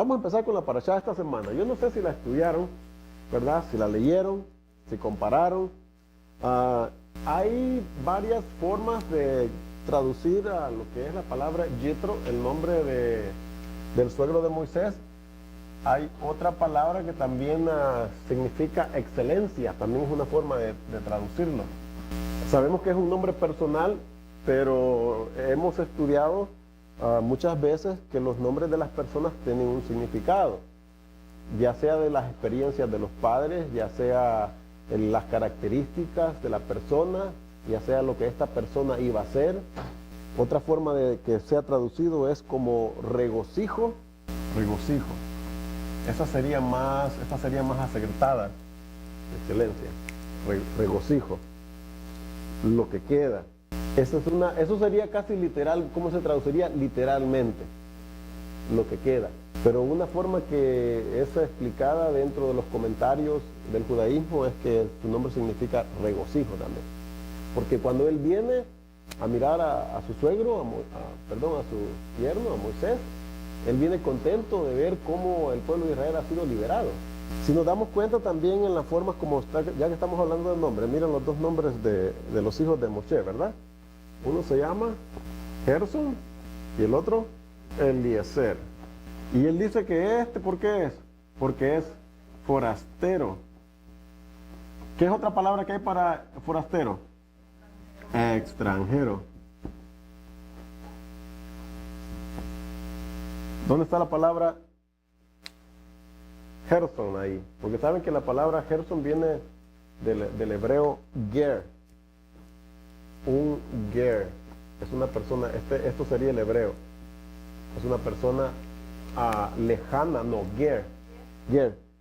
Vamos a empezar con la parashá de esta semana. Yo no sé si la estudiaron, ¿verdad? Si la leyeron, si compararon. Hay varias formas de traducir a lo que es la palabra Yitro, el nombre del suegro de Moisés. Hay otra palabra que también significa excelencia, también es una forma de traducirlo. Sabemos que es un nombre personal, pero hemos estudiado muchas veces que los nombres de las personas tienen un significado, ya sea de las experiencias de los padres, ya sea las características de la persona, ya sea lo que esta persona iba a hacer. Otra forma de que sea traducido es como regocijo. Esta sería más acertada. Excelencia. Regocijo. Lo que queda. Eso sería casi literal. ¿Cómo se traduciría? Literalmente. Lo que queda. Pero una forma que es explicada dentro de los comentarios del judaísmo es que su nombre significa regocijo también. Porque cuando él viene a mirar a su suegro, a su yerno, a Moisés, él viene contento de ver cómo el pueblo de Israel ha sido liberado. Si nos damos cuenta también en las formas como está, ya que estamos hablando del nombre, miren los dos nombres de los hijos de Moshe, ¿verdad? Uno se llama Gerson y el otro Eliezer. Y él dice que ¿por qué es? Porque es forastero. ¿Qué es otra palabra que hay para forastero? Extranjero. ¿Dónde está la palabra Gerson ahí? Porque saben que la palabra Gerson viene del hebreo ger. Un ger. Es una persona, esto sería el hebreo. Es una persona lejana, no, ger.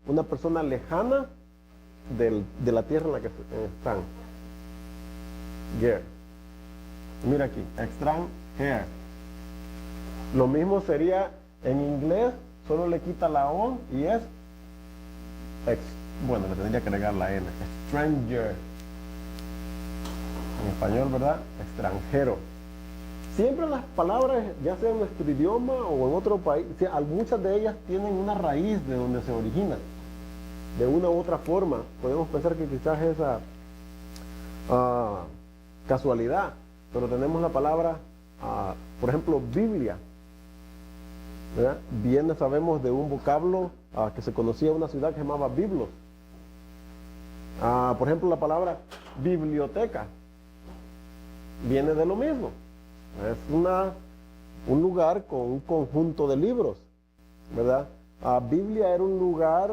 Una persona lejana de la tierra en la que están. Ger. Mira aquí, extranjero. Lo mismo sería en inglés, solo le quita la O y es bueno, le tendría que agregar la N. Stranger. En español, ¿verdad? Extranjero. Siempre las palabras, ya sea en nuestro idioma o en otro país, muchas de ellas tienen una raíz de donde se originan. De una u otra forma. Podemos pensar que quizás es casualidad, pero tenemos la palabra, por ejemplo, Biblia. ¿Verdad? Bien sabemos de un vocablo que se conocía en una ciudad que se llamaba Biblos. Por ejemplo, la palabra biblioteca viene de lo mismo. Es un lugar con un conjunto de libros, ¿verdad? Biblia era un lugar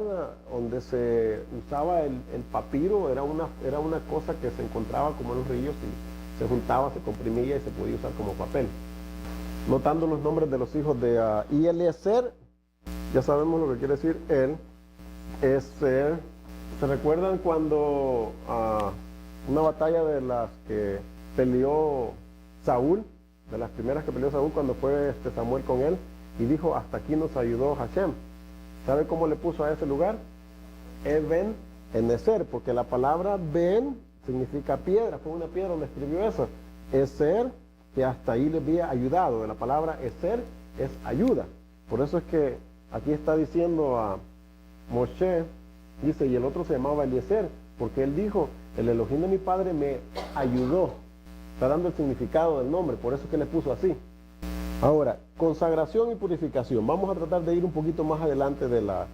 donde se usaba el papiro, era una cosa que se encontraba como en los ríos y se juntaba, se comprimía y se podía usar como papel. Notando los nombres de los hijos de Eliezer, ya sabemos lo que quiere decir él, es ser. ¿Se recuerdan cuando una batalla de las que peleó Saúl, de las primeras que peleó Saúl cuando fue Samuel con él, y dijo, hasta aquí nos ayudó Hashem? ¿Sabe cómo le puso a ese lugar? Eben Enezer, porque la palabra Ben significa piedra, fue una piedra donde escribió eso. Ezer, que hasta ahí le había ayudado, de la palabra Ezer es ayuda. Por eso es que aquí está diciendo a Moshe, dice, y el otro se llamaba Eliezer, porque él dijo, el Elohim de mi padre me ayudó. Está dando el significado del nombre, por eso es que le puso así. Ahora, consagración y purificación. Vamos a tratar de ir un poquito más adelante de la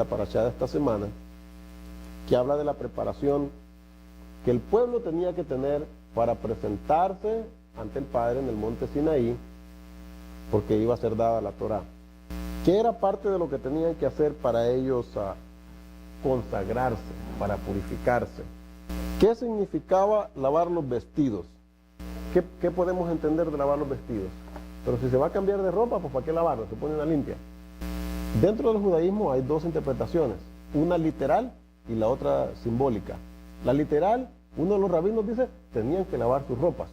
parashá de esta semana, que habla de la preparación que el pueblo tenía que tener para presentarse ante el Padre en el monte Sinaí, porque iba a ser dada la Torá. ¿Qué era parte de lo que tenían que hacer para ellos consagrarse, para purificarse? ¿Qué significaba lavar los vestidos? ¿Qué podemos entender de lavar los vestidos? Pero si se va a cambiar de ropa, pues ¿para qué lavarlo? Se pone una limpia. Dentro del judaísmo hay dos interpretaciones, una literal y la otra simbólica. La literal, uno de los rabinos dice, tenían que lavar sus ropas,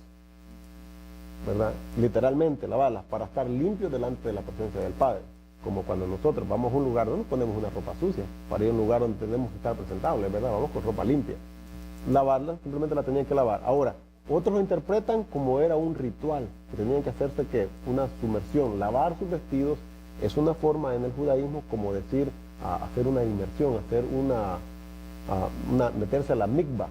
¿verdad? Literalmente lavarlas para estar limpios delante de la presencia del Padre. Como cuando nosotros vamos a un lugar, no nos ponemos una ropa sucia, para ir a un lugar donde tenemos que estar presentables, ¿verdad? Vamos con ropa limpia. Lavarla, simplemente la tenían que lavar. Ahora, otros lo interpretan como era un ritual, que tenían que hacerse una sumersión, lavar sus vestidos Es una forma en el judaísmo como decir, hacer una inmersión, hacer meterse a la mikvah,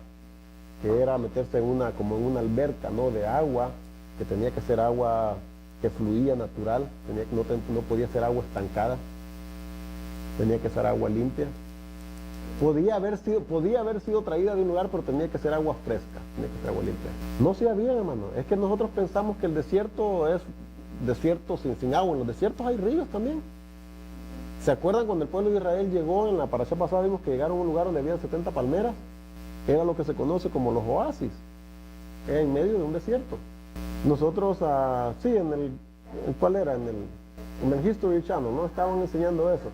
que era meterse como en una alberca, ¿no?, de agua, que tenía que ser agua que fluía natural, no podía ser agua estancada, tenía que ser agua limpia. Podía haber sido traída de un lugar, pero tenía que ser agua fresca, tenía que ser agua limpia. No se había, hermano. Es que nosotros pensamos que el desierto es desierto sin agua. En los desiertos hay ríos también. ¿Se acuerdan cuando el pueblo de Israel llegó? En la parasha pasada vimos que llegaron a un lugar donde había 70 palmeras. Era lo que se conoce como los oasis, en medio de un desierto. Nosotros, sí, ¿cuál era? En el History Channel, ¿no? Estaban enseñando eso.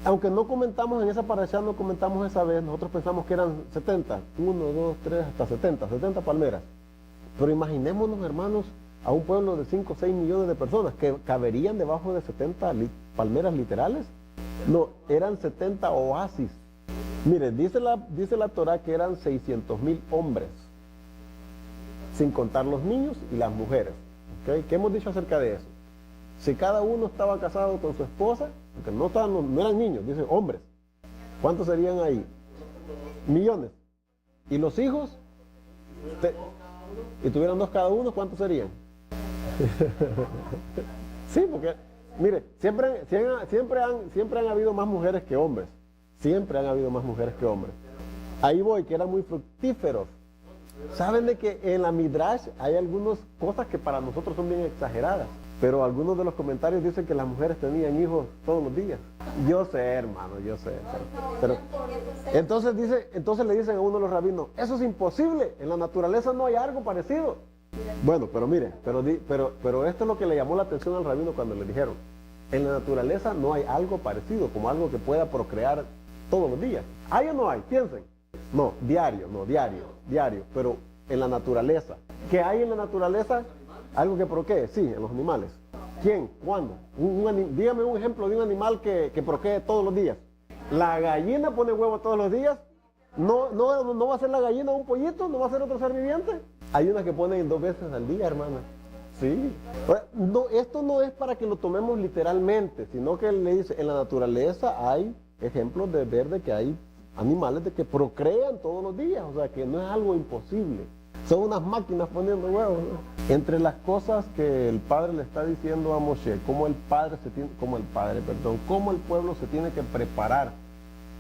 Aunque no comentamos en esa parasha, no comentamos esa vez, nosotros pensamos que eran 70, 1, 2, 3, hasta 70 palmeras. Pero imaginémonos, hermanos, a un pueblo de 5 o 6 millones de personas que caberían debajo de 70 palmeras literales. No, eran 70 oasis. Mire, dice la Torah que eran 600,000 hombres, sin contar los niños y las mujeres. ¿Okay? ¿Qué hemos dicho acerca de eso? Si cada uno estaba casado con su esposa, porque no eran niños, dice hombres, ¿cuántos serían ahí? Millones. ¿Y los hijos? Y tuvieran 2 cada uno, ¿cuántos serían? Sí, porque, mire, siempre han habido más mujeres que hombres. Siempre han habido más mujeres que hombres. Ahí voy, que eran muy fructíferos. ¿Saben de que en la Midrash hay algunas cosas que para nosotros son bien exageradas? Pero algunos de los comentarios dicen que las mujeres tenían hijos todos los días. Yo sé, hermano, yo sé. Pero entonces le dicen a uno de los rabinos, eso es imposible, en la naturaleza no hay algo parecido. Bueno, pero mire, pero esto es lo que le llamó la atención al rabino cuando le dijeron, en la naturaleza no hay algo parecido, como algo que pueda procrear todos los días. ¿Hay o no hay? Piensen. No, diario, pero en la naturaleza. ¿Qué hay en la naturaleza? Algo que procree, sí, en los animales. ¿Quién? ¿Cuándo? Dígame un ejemplo de un animal que procree todos los días. ¿La gallina pone huevo todos los días? ¿No va a ser la gallina un pollito? ¿No va a ser otro ser viviente? Hay unas que ponen 2 veces al día, hermana. Sí. No, esto no es para que lo tomemos literalmente, sino que le dice, en la naturaleza hay ejemplos de ver de que hay animales de que procrean todos los días, o sea que no es algo imposible. Son unas máquinas poniendo huevos, ¿no? Entre las cosas que el padre le está diciendo a Moshe, cómo el pueblo se tiene que preparar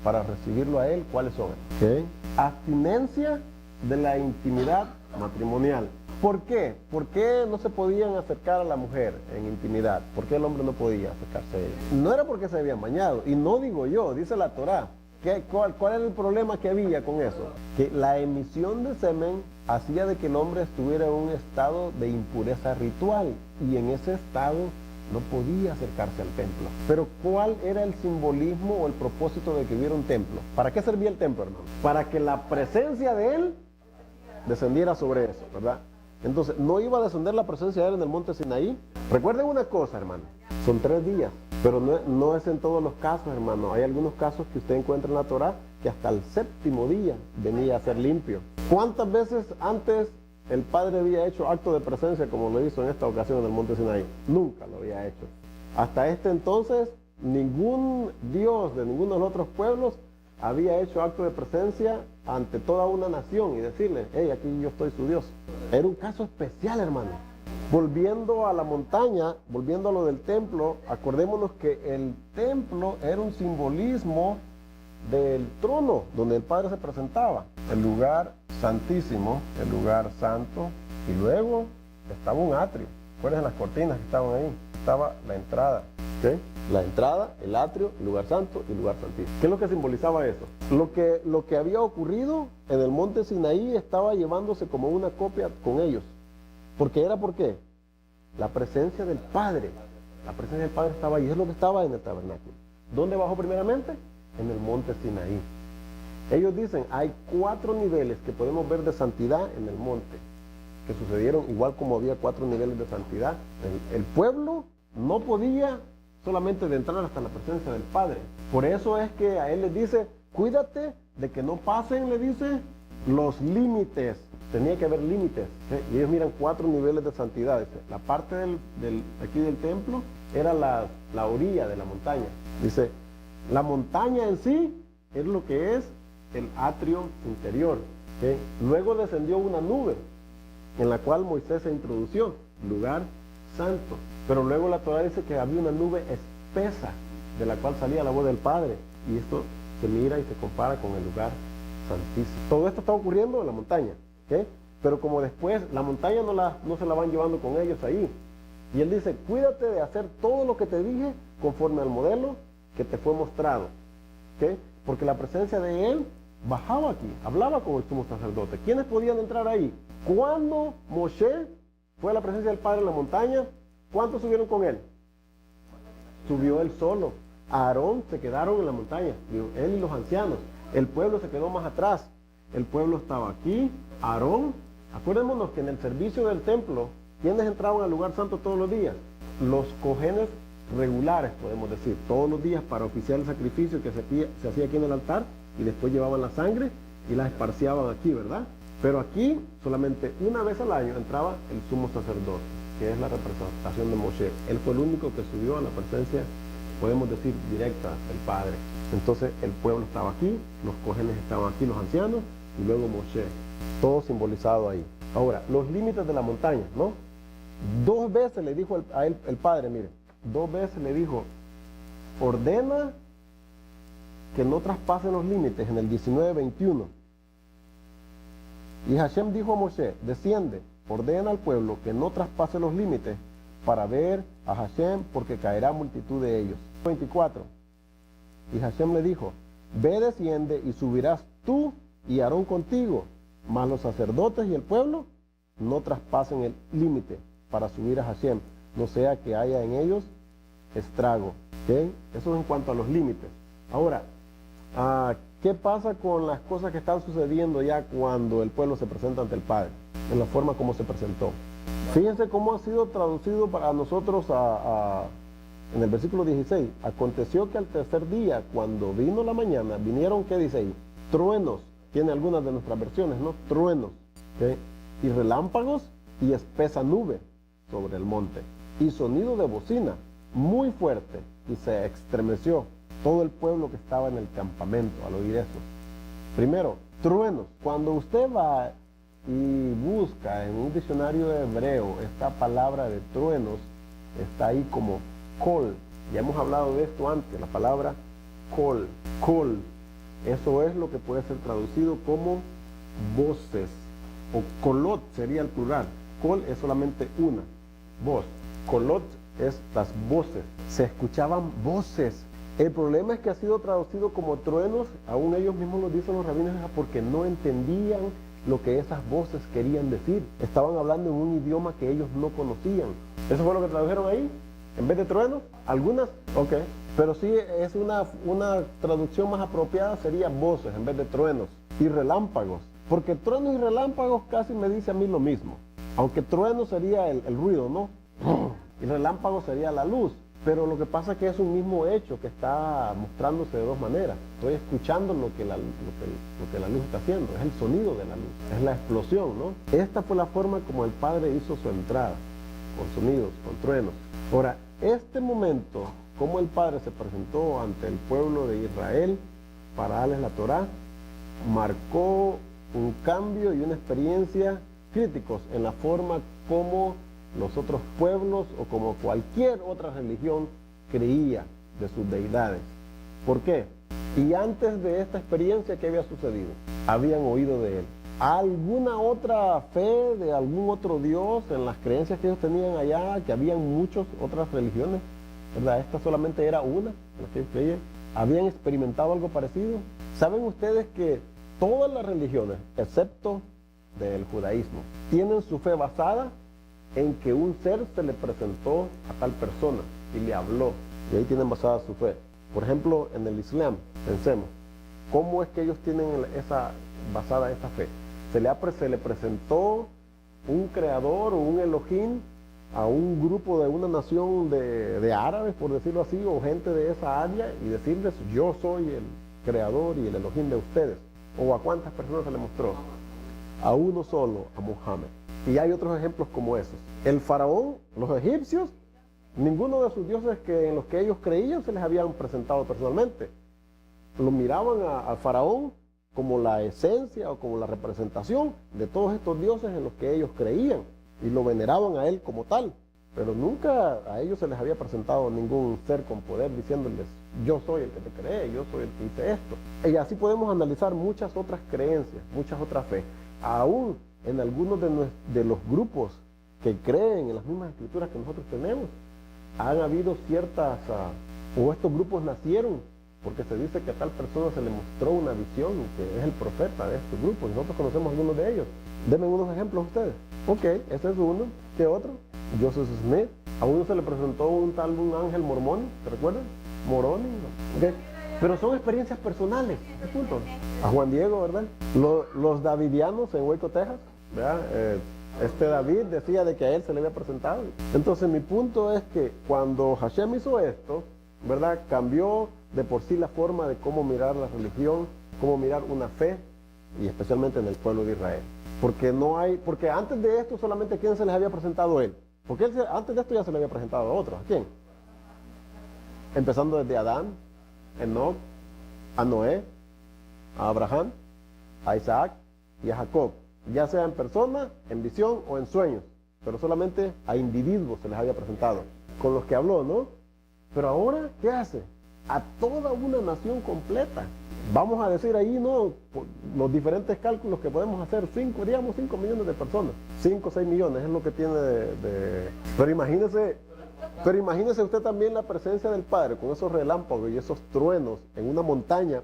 para recibirlo a él, ¿cuáles son? ¿Okay? Abstinencia de la intimidad matrimonial. ¿Por qué? ¿Por qué no se podían acercar a la mujer en intimidad? ¿Por qué el hombre no podía acercarse a ella? No era porque se habían bañado, y no digo yo, dice la Torá. ¿Cuál era el problema que había con eso? Que la emisión de semen hacía de que el hombre estuviera en un estado de impureza ritual, y en ese estado no podía acercarse al templo. Pero ¿cuál era el simbolismo o el propósito de que hubiera un templo? ¿Para qué servía el templo, hermano? Para que la presencia de él descendiera sobre eso, ¿verdad? Entonces, ¿no iba a descender la presencia de él en el monte Sinaí? Recuerden una cosa, hermano, son 3 días, pero no es en todos los casos, hermano. Hay algunos casos que usted encuentra en la Torá que hasta el 7º día venía a ser limpio. ¿Cuántas veces antes el Padre había hecho acto de presencia como lo hizo en esta ocasión en el monte Sinaí? Nunca lo había hecho. Hasta este entonces, ningún Dios de ninguno de los otros pueblos había hecho acto de presencia ante toda una nación y decirle, hey, aquí yo estoy su Dios. Era un caso especial, hermano. Volviendo a la montaña, volviendo a lo del templo, acordémonos que el templo era un simbolismo del trono donde el Padre se presentaba, el lugar santísimo, el lugar santo, y luego estaba un atrio. ¿Cuáles las cortinas que estaban ahí? Estaba la entrada, ¿okay? La entrada, el atrio, el lugar santo y el lugar santísimo. ¿Qué es lo que simbolizaba eso? Lo que había ocurrido en el monte Sinaí estaba llevándose como una copia con ellos. ¿Por qué? La presencia del Padre. La presencia del Padre estaba ahí, es lo que estaba en el tabernáculo. ¿Dónde bajó primeramente? En el monte Sinaí. Ellos dicen, hay 4 niveles que podemos ver de santidad en el monte, que sucedieron igual como había 4 niveles de santidad. El pueblo no podía solamente de entrar hasta la presencia del Padre. Por eso es que a él les dice, cuídate de que no pasen, le dice, los límites. Tenía que haber límites, ¿sí? Y ellos miran 4 niveles de santidad. Dice, la parte aquí del templo era la orilla de la montaña. Dice, la montaña en sí es lo que es el atrio interior. ¿Okay? Luego descendió una nube en la cual Moisés se introdució, lugar santo. Pero luego la Torá dice que había una nube espesa de la cual salía la voz del Padre. Y esto se mira y se compara con el lugar santísimo. Todo esto está ocurriendo en la montaña. ¿Okay? Pero como después la montaña no se la van llevando con ellos ahí. Y él dice, cuídate de hacer todo lo que te dije conforme al modelo que te fue mostrado. ¿Okay? Porque la presencia de él bajaba aquí, hablaba con el sumo sacerdote. ¿Quiénes podían entrar ahí? Cuando Moshe fue a la presencia del Padre en la montaña, ¿cuántos subieron con él? Subió él solo. Aarón se quedaron en la montaña, él y los ancianos. El pueblo se quedó más atrás. El pueblo estaba aquí, Aarón. Acuérdémonos que en el servicio del templo, ¿quiénes entraban al lugar santo todos los días? Los cojenes regulares, podemos decir, todos los días para oficiar el sacrificio que se hacía aquí en el altar, y después llevaban la sangre y la esparciaban aquí, ¿verdad? Pero aquí solamente una vez al año entraba el sumo sacerdote, que es la representación de Moshe. Él fue el único que subió a la presencia, podemos decir, directa del Padre. Entonces el pueblo estaba aquí, los cojenes estaban aquí, los ancianos, y luego Moshe, todo simbolizado ahí. Ahora, los límites de la montaña, ¿no? 2 veces le dijo a él el Padre, mire, 2 veces le dijo, ordena que no traspasen los límites, en el 19:21. Y Hashem dijo a Moshe, desciende, ordena al pueblo que no traspase los límites para ver a Hashem, porque caerá multitud de ellos. 24. Y Hashem le dijo, ve, desciende y subirás tú y Aarón contigo, mas los sacerdotes y el pueblo no traspasen el límite para subir a Hashem, no sea que haya en ellos estrago. ¿Okay? Eso es en cuanto a los límites. Ahora, ¿qué pasa con las cosas que están sucediendo ya cuando el pueblo se presenta ante el Padre? En la forma como se presentó. Fíjense cómo ha sido traducido para nosotros en el versículo 16. Aconteció que al tercer día, cuando vino la mañana, vinieron, ¿qué dice ahí? Truenos. Tiene algunas de nuestras versiones, ¿no? Truenos. ¿Okay? Y relámpagos y espesa nube sobre el monte. Y sonido de bocina muy fuerte. Y se estremeció todo el pueblo que estaba en el campamento al oír eso. Primero, truenos. Cuando usted va y busca en un diccionario hebreo esta palabra de truenos, está ahí como kol. Ya hemos hablado de esto antes, la palabra kol. Kol. Eso es lo que puede ser traducido como voces. O kolot sería el plural. Kol es solamente una voz. Kolot es las voces. Se escuchaban voces. El problema es que ha sido traducido como truenos, aún ellos mismos lo dicen los rabinos, porque no entendían lo que esas voces querían decir. Estaban hablando en un idioma que ellos no conocían. ¿Eso fue lo que tradujeron ahí? En vez de truenos, algunas, ok. Pero sí es una traducción más apropiada, sería voces en vez de truenos. Y relámpagos, porque truenos y relámpagos casi me dice a mí lo mismo. Aunque trueno sería el ruido, ¿no? Y relámpago sería la luz. Pero lo que pasa es que es un mismo hecho que está mostrándose de dos maneras. Estoy escuchando lo que la luz está haciendo, es el sonido de la luz, es la explosión, ¿no? Esta fue la forma como el Padre hizo su entrada, con sonidos, con truenos. Ahora, este momento, como el Padre se presentó ante el pueblo de Israel para darles la Torá, marcó un cambio y una experiencia críticos en la forma como los otros pueblos o como cualquier otra religión creía de sus deidades. ¿Por qué? Y antes de esta experiencia, ¿qué había sucedido? Habían oído de él. ¿Alguna otra fe de algún otro Dios en las creencias que ellos tenían allá, que habían muchas otras religiones? ¿Verdad? Esta solamente era una en la que ellos creían. ¿Habían experimentado algo parecido? ¿Saben ustedes que todas las religiones, excepto del judaísmo, tienen su fe basada en que un ser se le presentó a tal persona y le habló, y ahí tienen basada su fe? Por ejemplo, en el Islam, pensemos, ¿cómo es que ellos tienen basada esa fe? Se le presentó un creador o un Elohim a un grupo de una nación de árabes, por decirlo así, o gente de esa área, y decirles, yo soy el creador y el Elohim de ustedes. ¿O a cuántas personas se le mostró? A uno solo, a Muhammad. Y hay otros ejemplos como esos. El faraón, los egipcios, Ninguno de sus dioses en los que ellos creían se les habían presentado personalmente. Lo miraban al faraón como la esencia o como la representación de todos estos dioses en los que ellos creían y lo veneraban a él como tal. Pero nunca a ellos se les había presentado ningún ser con poder diciéndoles, yo soy el que te cree, yo soy el que hice esto. Y así podemos analizar muchas otras creencias, muchas otras fe. Aún en algunos de los grupos que creen en las mismas escrituras que nosotros tenemos, han habido ciertas, o estos grupos nacieron porque se dice que a tal persona se le mostró una visión, que es el profeta de estos grupos. Nosotros conocemos algunos de ellos. Denme unos ejemplos ustedes. Ok, ese es uno. ¿Qué otro? Joseph Smith. A uno se le presentó un ángel mormón, ¿te recuerdan? Moroni. Okay. Pero son experiencias personales. Punto. A Juan Diego, ¿verdad? Los davidianos en Waco, Texas, ¿verdad? David decía de que a él se le había presentado. Entonces mi punto es que cuando Hashem hizo esto, ¿verdad? Cambió de por sí la forma de cómo mirar la religión, cómo mirar una fe, y especialmente en el pueblo de Israel. Porque antes de esto solamente a quién se les había presentado él. Porque antes de esto ya se le había presentado a otros. ¿A quién? Empezando desde Adán, Enoc, a Noé, a Abraham, a Isaac y a Jacob. Ya sea en persona, en visión o en sueños. Pero solamente a individuos se les había presentado. Con los que habló, ¿no? Pero ahora, ¿qué hace? A toda una nación completa. Vamos a decir ahí, ¿no? Los diferentes cálculos que podemos hacer, 5 millones de personas. 5 o 6 millones es lo que tiene Pero imagínese usted también la presencia del Padre con esos relámpagos y esos truenos en una montaña.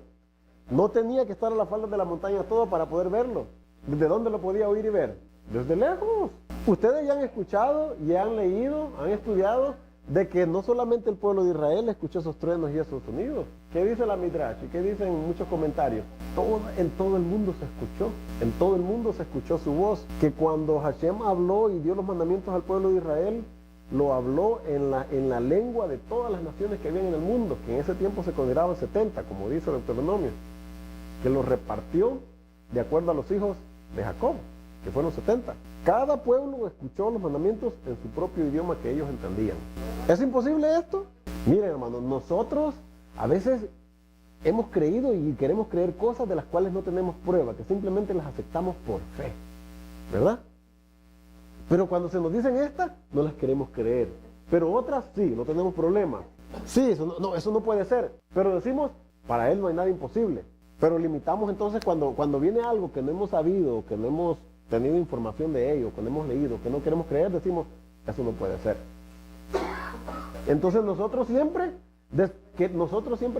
No tenía que estar a la falda de la montaña todo para poder verlo. ¿De dónde lo podía oír y ver? Desde lejos. Ustedes ya han escuchado y han leído, han estudiado de que no solamente el pueblo de Israel escuchó esos truenos y esos sonidos. ¿Qué dice la Midrash? ¿Y qué dicen muchos comentarios? En todo el mundo se escuchó. En todo el mundo se escuchó su voz. Que cuando Hashem habló y dio los mandamientos al pueblo de Israel, lo habló en la lengua de todas las naciones que habían en el mundo, que en ese tiempo se consideraban 70, como dice el Deuteronomio, que los repartió de acuerdo a los hijos de Jacob, que fueron 70. Cada pueblo escuchó los mandamientos en su propio idioma que ellos entendían. ¿Es imposible esto? Miren, hermanos, nosotros a veces hemos creído y queremos creer cosas de las cuales no tenemos prueba, que simplemente las aceptamos por fe, ¿verdad? Pero cuando se nos dicen estas, no las queremos creer. Pero otras sí, no tenemos problema. Sí, eso no puede ser. Pero decimos, para él no hay nada imposible. Pero limitamos entonces cuando viene algo que no hemos sabido, que no hemos tenido información de ello, que no hemos leído, que no queremos creer, decimos, eso no puede ser. Entonces nosotros siempre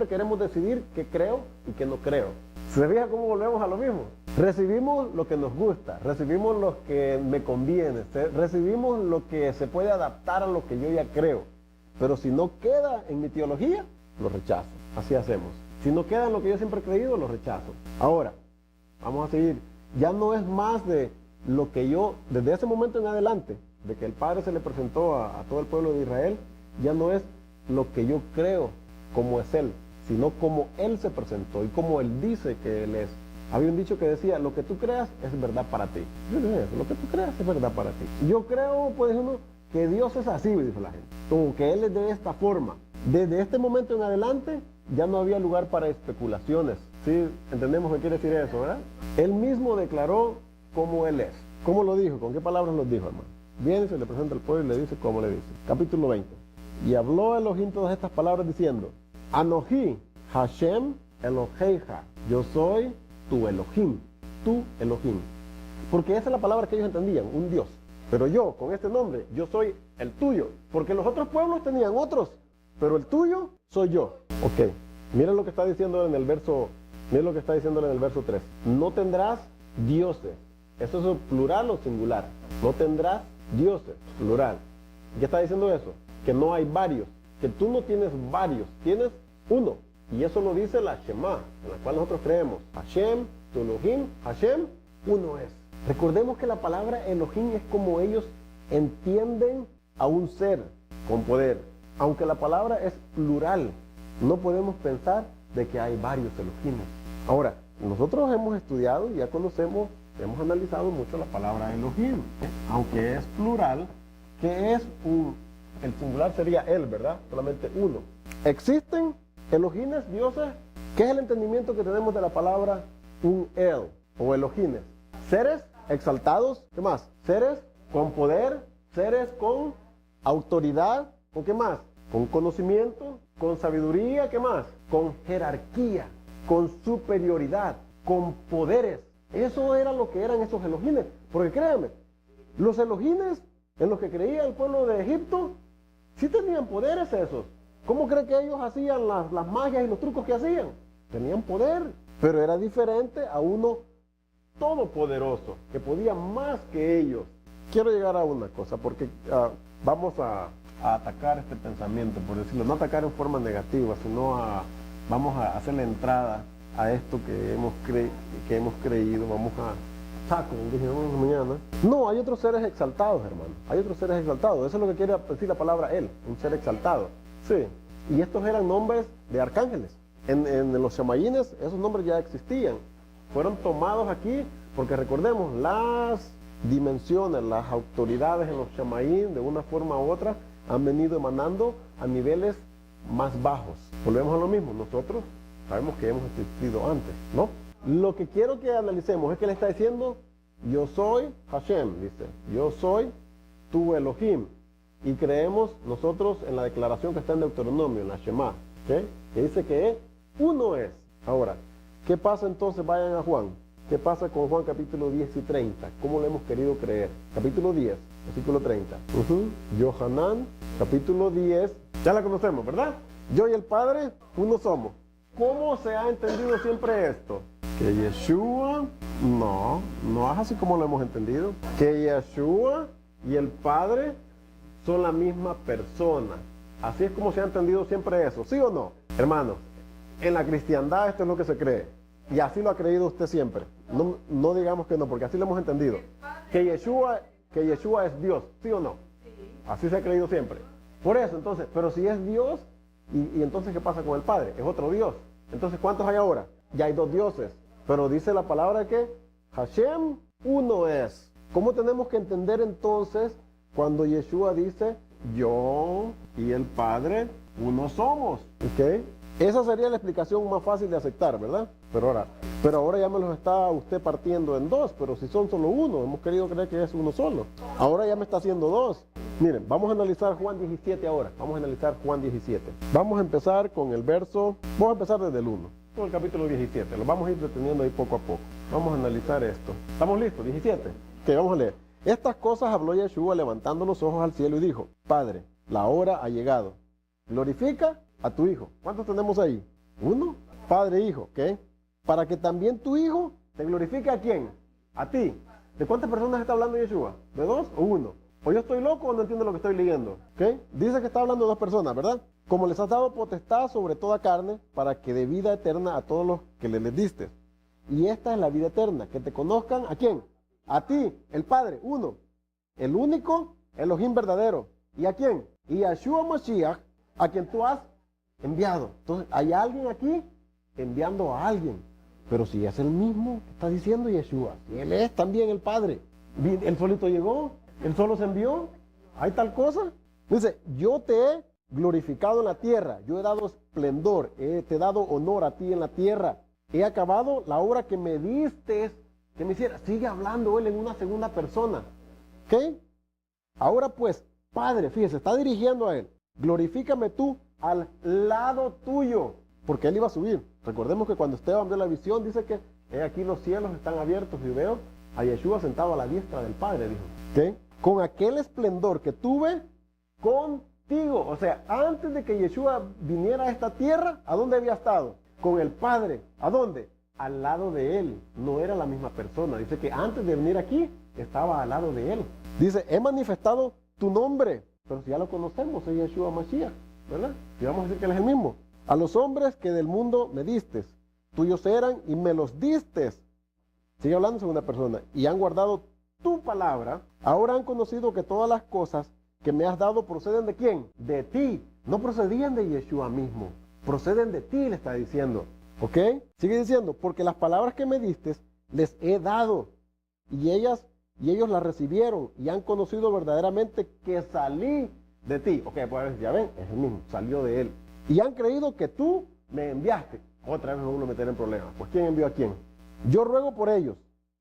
queremos decidir qué creo y qué no creo. ¿Se fija cómo volvemos a lo mismo? Recibimos lo que nos gusta, recibimos lo que me conviene, recibimos lo que se puede adaptar a lo que yo ya creo. Pero si no queda en mi teología, lo rechazo. Así hacemos. Si no queda en lo que yo siempre he creído, lo rechazo. Ahora, vamos a seguir. Ya no es más de lo que yo, desde ese momento en adelante, de que el Padre se le presentó a todo el pueblo de Israel, ya no es lo que yo creo como es Él, sino como Él se presentó y como Él dice que Él es. Había un dicho que decía, lo que tú creas es verdad para ti. Lo que tú creas es verdad para ti. Yo creo, pues uno, que Dios es así, dice la gente, como que Él es de esta forma. Desde este momento en adelante, ya no había lugar para especulaciones. ¿Sí? Entendemos qué quiere decir eso, ¿verdad? Él mismo declaró cómo Él es. ¿Cómo lo dijo? ¿Con qué palabras lo dijo, hermano? Viene, se le presenta al pueblo y le dice cómo le dice. Capítulo 20. Y habló Elohim todas estas palabras diciendo, Anohi, Hashem, Eloheija. Yo soy tu Elohim, tu Elohim. Porque esa es la palabra que ellos entendían, un Dios. Pero yo, con este nombre, yo soy el tuyo. Porque los otros pueblos tenían otros, pero el tuyo soy yo. Ok, miren lo que está diciendo en el verso, miren lo que está diciendo en el verso 3. No tendrás dioses. ¿Eso es plural o singular? No tendrás dioses, plural. ¿Qué está diciendo eso? Que no hay varios, que tú no tienes varios, tienes uno. Y eso lo dice la Shema, en la cual nosotros creemos. Hashem, tu Elohim, Hashem, uno es. Recordemos que la palabra Elohim es como ellos entienden a un ser con poder. Aunque la palabra es plural, no podemos pensar de que hay varios Elohimes. Ahora, nosotros hemos estudiado y ya conocemos, hemos analizado mucho la palabra Elohim, aunque es plural, que es un el singular sería él, ¿verdad? Solamente uno. Existen Elohines, dioses. ¿Qué es el entendimiento que tenemos de la palabra un el o Elohines? Seres exaltados, ¿qué más? Seres con poder, seres con autoridad, ¿con qué más? Con conocimiento, con sabiduría, ¿qué más? Con jerarquía, con superioridad, con poderes. Eso era lo que eran esos Elohines. Porque créanme, los Elohines en los que creía el pueblo de Egipto, sí tenían poderes esos. ¿Cómo cree que ellos hacían las magias y los trucos que hacían? Tenían poder, pero era diferente a uno todopoderoso, que podía más que ellos. Quiero llegar a una cosa, porque vamos a atacar este pensamiento, por decirlo, no atacar en forma negativa, sino vamos a hacer la entrada a esto que hemos creído, vamos a saco, dijimos mañana. No, hay otros seres exaltados, hermano, hay otros seres exaltados, eso es lo que quiere decir la palabra él, un ser exaltado. Sí, y estos eran nombres de arcángeles. En los shamayines esos nombres ya existían, fueron tomados aquí, porque recordemos, las dimensiones, las autoridades en los shamayín, de una forma u otra, han venido emanando a niveles más bajos. Volvemos a lo mismo, nosotros sabemos que hemos existido antes, ¿no? Lo que quiero que analicemos es que le está diciendo, yo soy Hashem, dice, yo soy tu Elohim. Y creemos nosotros en la declaración que está en Deuteronomio, en la Shema, ¿okay? Que dice que uno es. Ahora, ¿qué pasa entonces? Vayan a Juan. ¿Qué pasa con Juan capítulo 10 y 30? ¿Cómo lo hemos querido creer? Capítulo 10, versículo 30. Yohanan, capítulo 10. Ya la conocemos, ¿verdad? Yo y el Padre, uno somos. ¿Cómo se ha entendido siempre esto? Que Yeshua, no es así como lo hemos entendido. Que Yeshua y el Padre son la misma persona. Así es como se ha entendido siempre eso, ¿sí o no? Hermanos, en la cristiandad esto es lo que se cree. Y así lo ha creído usted siempre. No digamos que no, porque así lo hemos entendido. Que Yeshua es Dios, ¿sí o no? Así se ha creído siempre. Por eso, entonces, pero si es Dios, y entonces ¿qué pasa con el Padre? Es otro Dios. Entonces, ¿cuántos hay ahora? Ya hay dos dioses. Pero dice la palabra que Hashem uno es. ¿Cómo tenemos que entender entonces cuando Yeshua dice, yo y el Padre uno somos? ¿Ok? Esa sería la explicación más fácil de aceptar, ¿verdad? Pero ahora ya me los está usted partiendo en dos, pero si son solo uno, hemos querido creer que es uno solo. Ahora ya me está haciendo dos. Miren, vamos a analizar Juan 17 ahora. Vamos a analizar Juan 17. Vamos a empezar con el verso, vamos a empezar desde el 1, con el capítulo 17. Lo vamos a ir deteniendo ahí poco a poco. Vamos a analizar esto. ¿Estamos listos? 17. Ok, vamos a leer. Estas cosas habló Yeshua levantando los ojos al cielo y dijo, Padre, la hora ha llegado. Glorifica a tu Hijo. ¿Cuántos tenemos ahí? Uno. Padre, Hijo, ¿ok? Para que también tu Hijo te glorifique ¿a quién? A ti. ¿De cuántas personas está hablando Yeshua? ¿De dos o uno? ¿O yo estoy loco o no entiendo lo que estoy leyendo? ¿Ok? Dice que está hablando de dos personas, ¿verdad? Como les has dado potestad sobre toda carne, para que dé vida eterna a todos los que les diste. Y esta es la vida eterna, que te conozcan ¿a quién? A ti, el Padre, uno. El único Elohim verdadero. ¿Y a quién? Y a Yeshua Mashiach, a quien tú has enviado. Entonces, hay alguien aquí enviando a alguien. Pero si es el mismo que está diciendo Yeshua, si él es también el Padre. Él solito llegó, él solo se envió. ¿Hay tal cosa? Dice, yo te he glorificado en la tierra, yo he dado esplendor, te he dado honor a ti en la tierra. He acabado la obra que me diste, que me hiciera. Sigue hablando él en una segunda persona. ¿Ok? Ahora pues, Padre, fíjese, está dirigiendo a él. Glorifícame tú al lado tuyo, porque él iba a subir. Recordemos que cuando Esteban vio la visión, dice que aquí los cielos están abiertos y veo a Yeshua sentado a la diestra del Padre, dijo. ¿Okay? Con aquel esplendor que tuve contigo. O sea, antes de que Yeshua viniera a esta tierra, ¿a dónde había estado? Con el Padre. ¿A dónde? Al lado de él. No era la misma persona. Dice que antes de venir aquí, estaba al lado de él. Dice, he manifestado tu nombre. Pero si ya lo conocemos, es Yeshua Mashiach, ¿verdad? Si vamos a decir que él es el mismo. A los hombres que del mundo me distes, tuyos eran y me los distes. Sigue hablando segunda persona. Y han guardado tu palabra. Ahora han conocido que todas las cosas que me has dado proceden ¿de quién? De ti. No procedían de Yeshua mismo. Proceden de ti, le está diciendo. ¿Ok? Sigue diciendo, porque las palabras que me distes les he dado. Y ellos las recibieron y han conocido verdaderamente que salí de ti. Ok, pues ya ven, es el mismo, salió de él. Y han creído que tú me enviaste. Otra vez me vuelvo a meter en problemas. Pues ¿quién envió a quién? Yo ruego por ellos,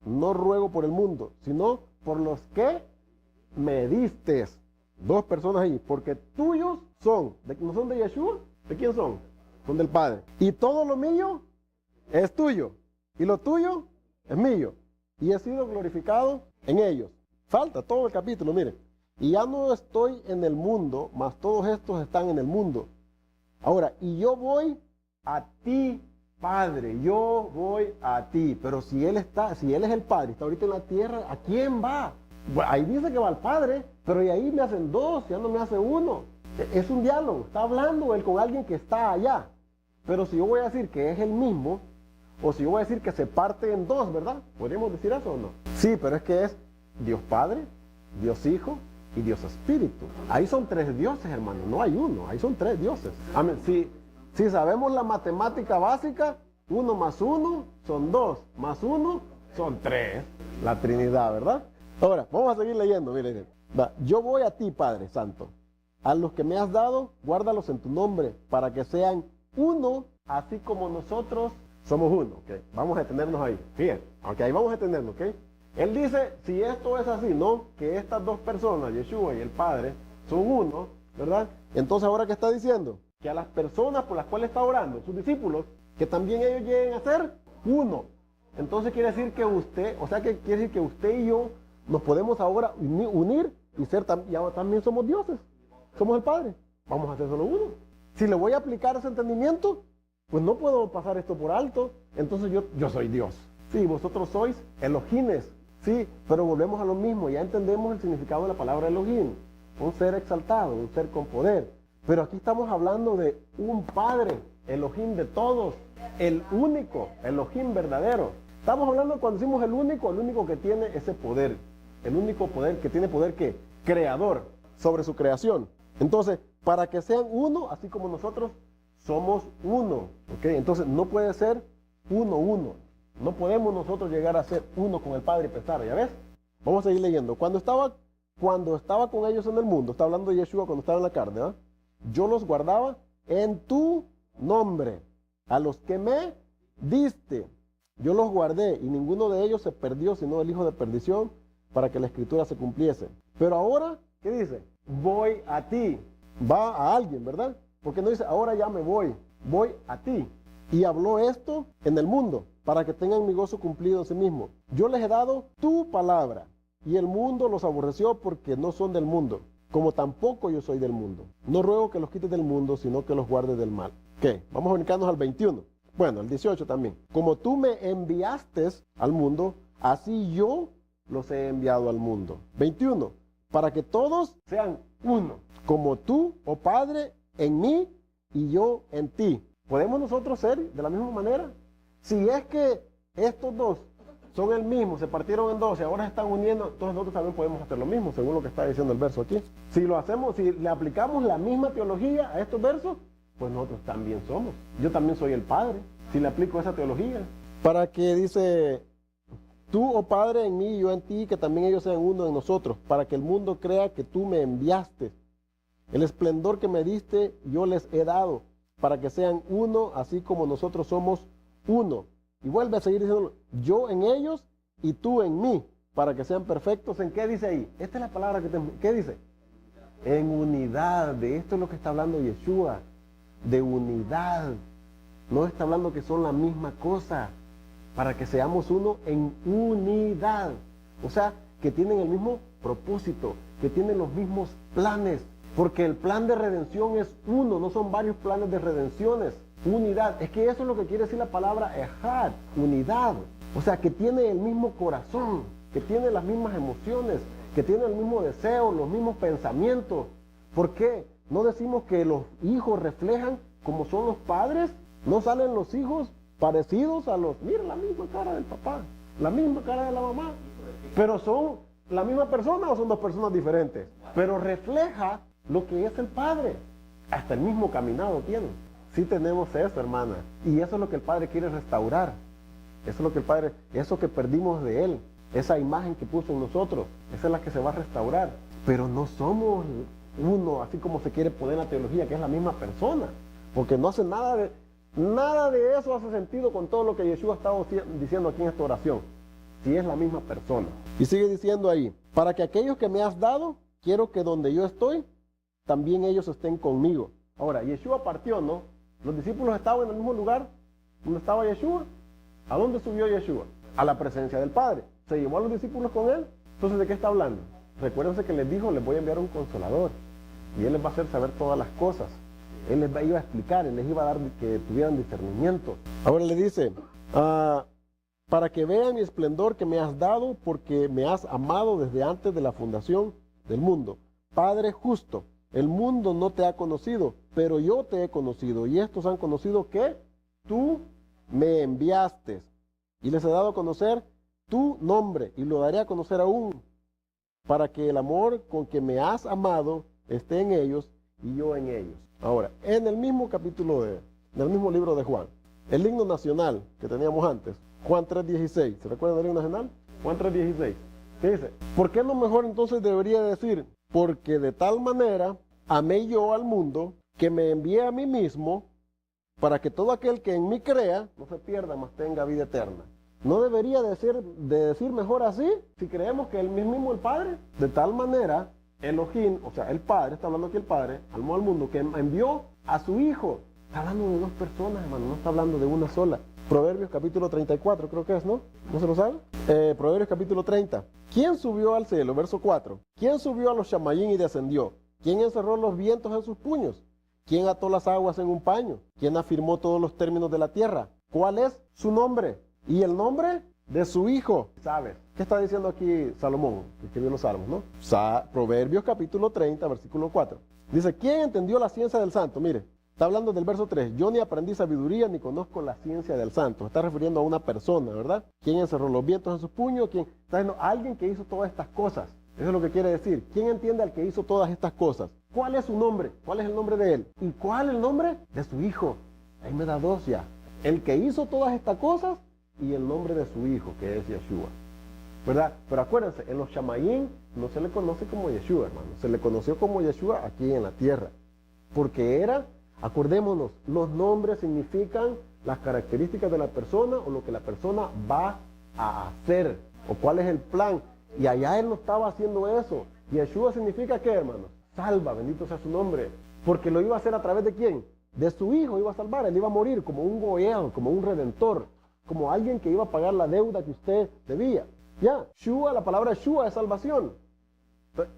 no ruego por el mundo, sino por los que me diste. Dos personas ahí, porque tuyos son, ¿no son de Yeshua? ¿De quién son? Son del Padre. Y todo lo mío es tuyo, y lo tuyo es mío, y he sido glorificado en ellos. Falta todo el capítulo, miren. Y ya no estoy en el mundo, mas todos estos están en el mundo. Ahora, y yo voy a ti, Padre, yo voy a ti. Pero si Él es el Padre, está ahorita en la tierra, ¿a quién va? Bueno, ahí dice que va al Padre, pero y ahí me hacen dos, ya no me hace uno. Es un diálogo, está hablando Él con alguien que está allá. Pero si yo voy a decir que es el mismo, o si yo voy a decir que se parte en dos, ¿verdad? ¿Podríamos decir eso o no? Sí, pero es que es Dios Padre, Dios Hijo y Dios Espíritu. Ahí son tres dioses, hermano, no hay uno, ahí son tres dioses. Amén. Si sabemos la matemática básica, 1 más 1 son 2, más 1 son 3. La Trinidad, ¿verdad? Ahora, vamos a seguir leyendo, miren. Yo voy a ti, Padre Santo. A los que me has dado, guárdalos en tu nombre, para que sean uno, así como nosotros somos uno. ¿Okay? Vamos a detenernos ahí. Fíjense, ahí vamos a detenernos, ¿ok? Él dice, si esto es así, ¿no? Que estas dos personas, Yeshua y el Padre, son uno, ¿verdad? Entonces, ¿ahora qué está diciendo? Que a las personas por las cuales está orando, sus discípulos, que también ellos lleguen a ser uno. Entonces quiere decir que usted, quiere decir que usted y yo nos podemos ahora unir y ser ya también somos dioses. Somos el Padre. Vamos a ser solo uno. Si le voy a aplicar ese entendimiento, pues no puedo pasar esto por alto. Entonces yo soy Dios. Sí, vosotros sois Elohines. Sí, pero volvemos a lo mismo. Ya entendemos el significado de la palabra Elohim. Un ser exaltado, un ser con poder. Pero aquí estamos hablando de un Padre, Elohim de todos, el único, Elohim verdadero. Estamos hablando cuando decimos el único que tiene ese poder, el único poder que tiene poder que creador sobre su creación. Entonces, para que sean uno, así como nosotros somos uno, ¿ok? Entonces no puede ser uno. No podemos nosotros llegar a ser uno con el Padre y pensar, ¿ya ves? Vamos a seguir leyendo. Cuando estaba con ellos en el mundo, está hablando de Yeshua cuando estaba en la carne, ¿eh? Yo los guardaba en tu nombre, a los que me diste. Yo los guardé y ninguno de ellos se perdió, sino el hijo de perdición, para que la escritura se cumpliese. Pero ahora, ¿qué dice? Voy a ti. Va a alguien, ¿verdad? Porque no dice, ahora ya me voy a ti. Y habló esto en el mundo, para que tengan mi gozo cumplido en sí mismo. Yo les he dado tu palabra, y el mundo los aborreció porque no son del mundo, como tampoco yo soy del mundo. No ruego que los quites del mundo, sino que los guardes del mal. ¿Qué? Vamos a brincarnos al 21. Bueno, al 18 también. Como tú me enviaste al mundo, así yo los he enviado al mundo. 21. Para que todos sean uno, como tú, oh Padre, en mí y yo en ti. ¿Podemos nosotros ser de la misma manera? Si es que estos dos son el mismo, se partieron en dos y ahora se están uniendo, entonces nosotros también podemos hacer lo mismo, según lo que está diciendo el verso aquí. Si lo hacemos, si le aplicamos la misma teología a estos versos, pues nosotros también somos. Yo también soy el Padre, si le aplico esa teología. Para que dice, tú, oh Padre, en mí y yo en ti, que también ellos sean uno en nosotros, para que el mundo crea que tú me enviaste. El esplendor que me diste, yo les he dado, para que sean uno, así como nosotros somos uno. Y vuelve a seguir diciendo, yo en ellos y tú en mí, para que sean perfectos. ¿En qué dice ahí? Esta es la palabra que tenemos. ¿Qué dice? En unidad. De esto es lo que está hablando Yeshua. De unidad. No está hablando que son la misma cosa. Para que seamos uno en unidad. O sea, que tienen el mismo propósito, que tienen los mismos planes. Porque el plan de redención es uno, no son varios planes de redenciones. Unidad, es que eso es lo que quiere decir la palabra ejad, unidad. O sea, que tiene el mismo corazón, que tiene las mismas emociones, que tiene el mismo deseo, los mismos pensamientos. ¿Por qué? ¿No decimos que los hijos reflejan como son los padres? ¿No salen los hijos parecidos a los... Mira la misma cara del papá, la misma cara de la mamá? Pero son la misma persona o son dos personas diferentes. Pero refleja lo que es el Padre. Hasta el mismo caminado tiene. Sí tenemos eso, hermana. Y eso es lo que el Padre quiere restaurar. Eso es lo que el Padre, eso que perdimos de Él, esa imagen que puso en nosotros, esa es la que se va a restaurar. Pero no somos uno, así como se quiere poner en la teología, que es la misma persona, porque no hace nada de eso hace sentido con todo lo que Yeshua ha estado diciendo aquí en esta oración, si es la misma persona. Y sigue diciendo ahí, para que aquellos que me has dado, quiero que donde yo estoy, también ellos estén conmigo. Ahora, Yeshua partió, ¿no? Los discípulos estaban en el mismo lugar donde estaba Yeshua. ¿A dónde subió Yeshua? A la presencia del Padre. ¿Se llevó a los discípulos con él? Entonces, ¿de qué está hablando? Recuérdense que les dijo, les voy a enviar un consolador. Y él les va a hacer saber todas las cosas. Él les iba a explicar, él les iba a dar que tuvieran discernimiento. Ahora le dice, para que vean mi esplendor que me has dado, porque me has amado desde antes de la fundación del mundo. Padre justo, el mundo no te ha conocido, pero yo te he conocido, y estos han conocido que tú me enviaste, y les he dado a conocer tu nombre, y lo daré a conocer aún, para que el amor con que me has amado esté en ellos, y yo en ellos. Ahora, en el mismo capítulo en el mismo libro de Juan, el himno nacional que teníamos antes, Juan 3:16, ¿se recuerdan del himno nacional? Juan 3:16, ¿qué dice? ¿Por qué no mejor entonces debería decir? Porque de tal manera amé yo al mundo, que me envié a mí mismo, para que todo aquel que en mí crea, no se pierda, mas tenga vida eterna. ¿No debería decir mejor así? Si creemos que él mismo el Padre, de tal manera, Elohim, o sea, el Padre, está hablando aquí el Padre, amó al mundo, que envió a su Hijo. Está hablando de dos personas, hermano, no está hablando de una sola. Proverbios capítulo 34, creo que es, ¿no? ¿No se lo sabe? Proverbios capítulo 30. ¿Quién subió al cielo? Verso 4. ¿Quién subió a los Shamayín y descendió? ¿Quién encerró los vientos en sus puños? ¿Quién ató las aguas en un paño? ¿Quién afirmó todos los términos de la tierra? ¿Cuál es su nombre? Y el nombre de su hijo. ¿Sabes? ¿Qué está diciendo aquí Salomón, que escribió los Salmos, no? Proverbios capítulo 30, versículo 4. Dice, ¿quién entendió la ciencia del santo? Mire, está hablando del verso 3. Yo ni aprendí sabiduría ni conozco la ciencia del santo. Está refiriendo a una persona, ¿verdad? ¿Quién encerró los vientos en sus puños? ¿Quién? Está diciendo, alguien que hizo todas estas cosas. Eso es lo que quiere decir. ¿Quién entiende al que hizo todas estas cosas? ¿Cuál es su nombre? ¿Cuál es el nombre de él? ¿Y cuál es el nombre de su hijo? Ahí me da dos ya. El que hizo todas estas cosas y el nombre de su hijo, que es Yeshua. ¿Verdad? Pero acuérdense, en los Shamayín no se le conoce como Yeshua, hermano. Se le conoció como Yeshua aquí en la tierra. Porque era, acordémonos, los nombres significan las características de la persona o lo que la persona va a hacer. O cuál es el plan. Y allá él no estaba haciendo eso. Yeshua significa ¿qué, hermano? Salva, bendito sea su nombre. Porque lo iba a hacer a través de ¿quién? De su hijo iba a salvar. Él iba a morir como un goel, como un redentor. Como alguien que iba a pagar la deuda que usted debía. Ya, Shua, la palabra Shua es salvación.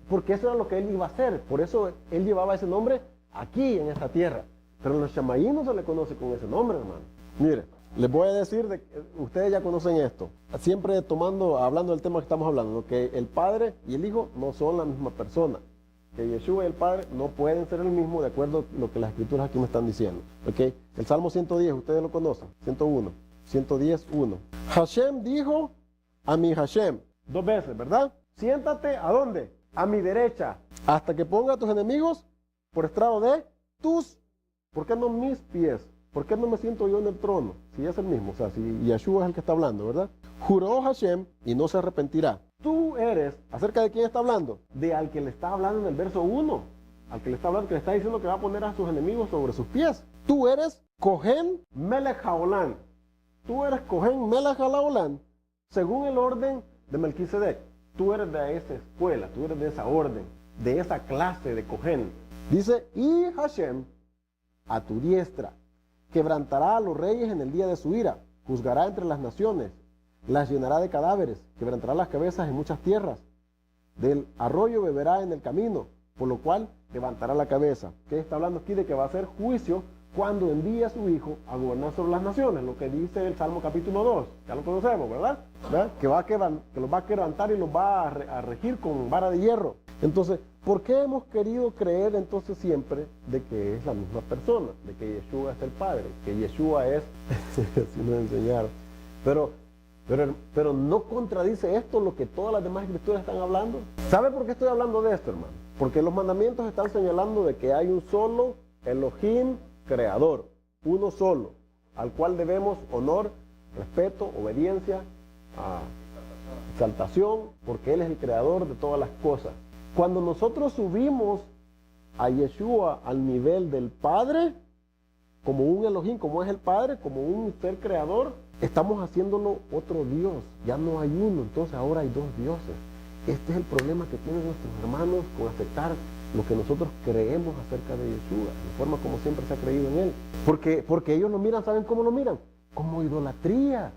Porque eso era lo que él iba a hacer. Por eso él llevaba ese nombre aquí en esta tierra. Pero en los Shamayín no se le conoce con ese nombre, hermano. Mire, les voy a decir, ustedes ya conocen esto. Siempre hablando del tema que estamos hablando, que el Padre y el Hijo no son la misma persona. Que Yeshua y el Padre no pueden ser el mismo de acuerdo a lo que las escrituras aquí me están diciendo. ¿Okay? El Salmo 110, ustedes lo conocen. 101. 110, 1. Hashem dijo a mi Hashem, dos veces, ¿verdad? Siéntate, ¿a dónde? A mi derecha, hasta que ponga a tus enemigos por estrado de tus, ¿por qué no mis pies? ¿Por qué no me siento yo en el trono? Si es el mismo, o sea, si Yeshua es el que está hablando, ¿verdad? Juró Hashem y no se arrepentirá. Tú eres, ¿acerca de quién está hablando? De al que le está hablando en el verso 1. Al que le está hablando, que le está diciendo que va a poner a sus enemigos sobre sus pies. Tú eres Cohen Melech Haolam. Tú eres Cohen Melech Haolam, según el orden de Melquisedec. Tú eres de esa escuela, tú eres de esa orden, de esa clase de Cohen. Dice, y Hashem, a tu diestra, quebrantará a los reyes en el día de su ira, juzgará entre las naciones, las llenará de cadáveres, quebrantará las cabezas en muchas tierras, del arroyo beberá en el camino, por lo cual levantará la cabeza. ¿Qué está hablando aquí? De que va a hacer juicio cuando envía a su hijo a gobernar sobre las naciones, lo que dice el Salmo capítulo 2, ya lo conocemos, ¿verdad? Que los va a quebrantar y los va a regir con vara de hierro. Entonces, ¿por qué hemos querido creer entonces siempre de que es la misma persona, de que Yeshua es el Padre, que Yeshua es, así nos enseñaron, pero no contradice esto lo que todas las demás escrituras están hablando? ¿Sabe por qué estoy hablando de esto, hermano? Porque los mandamientos están señalando de que hay un solo Elohim creador, uno solo, al cual debemos honor, respeto, obediencia, exaltación, porque Él es el creador de todas las cosas. Cuando nosotros subimos a Yeshua al nivel del Padre, como un Elohim, como es el Padre, como un ser creador, estamos haciéndolo otro Dios. Ya no hay uno, entonces ahora hay dos dioses. Este es el problema que tienen nuestros hermanos con aceptar lo que nosotros creemos acerca de Yeshua, la forma como siempre se ha creído en él. Porque ellos lo miran, ¿saben cómo lo miran? Como idolatría.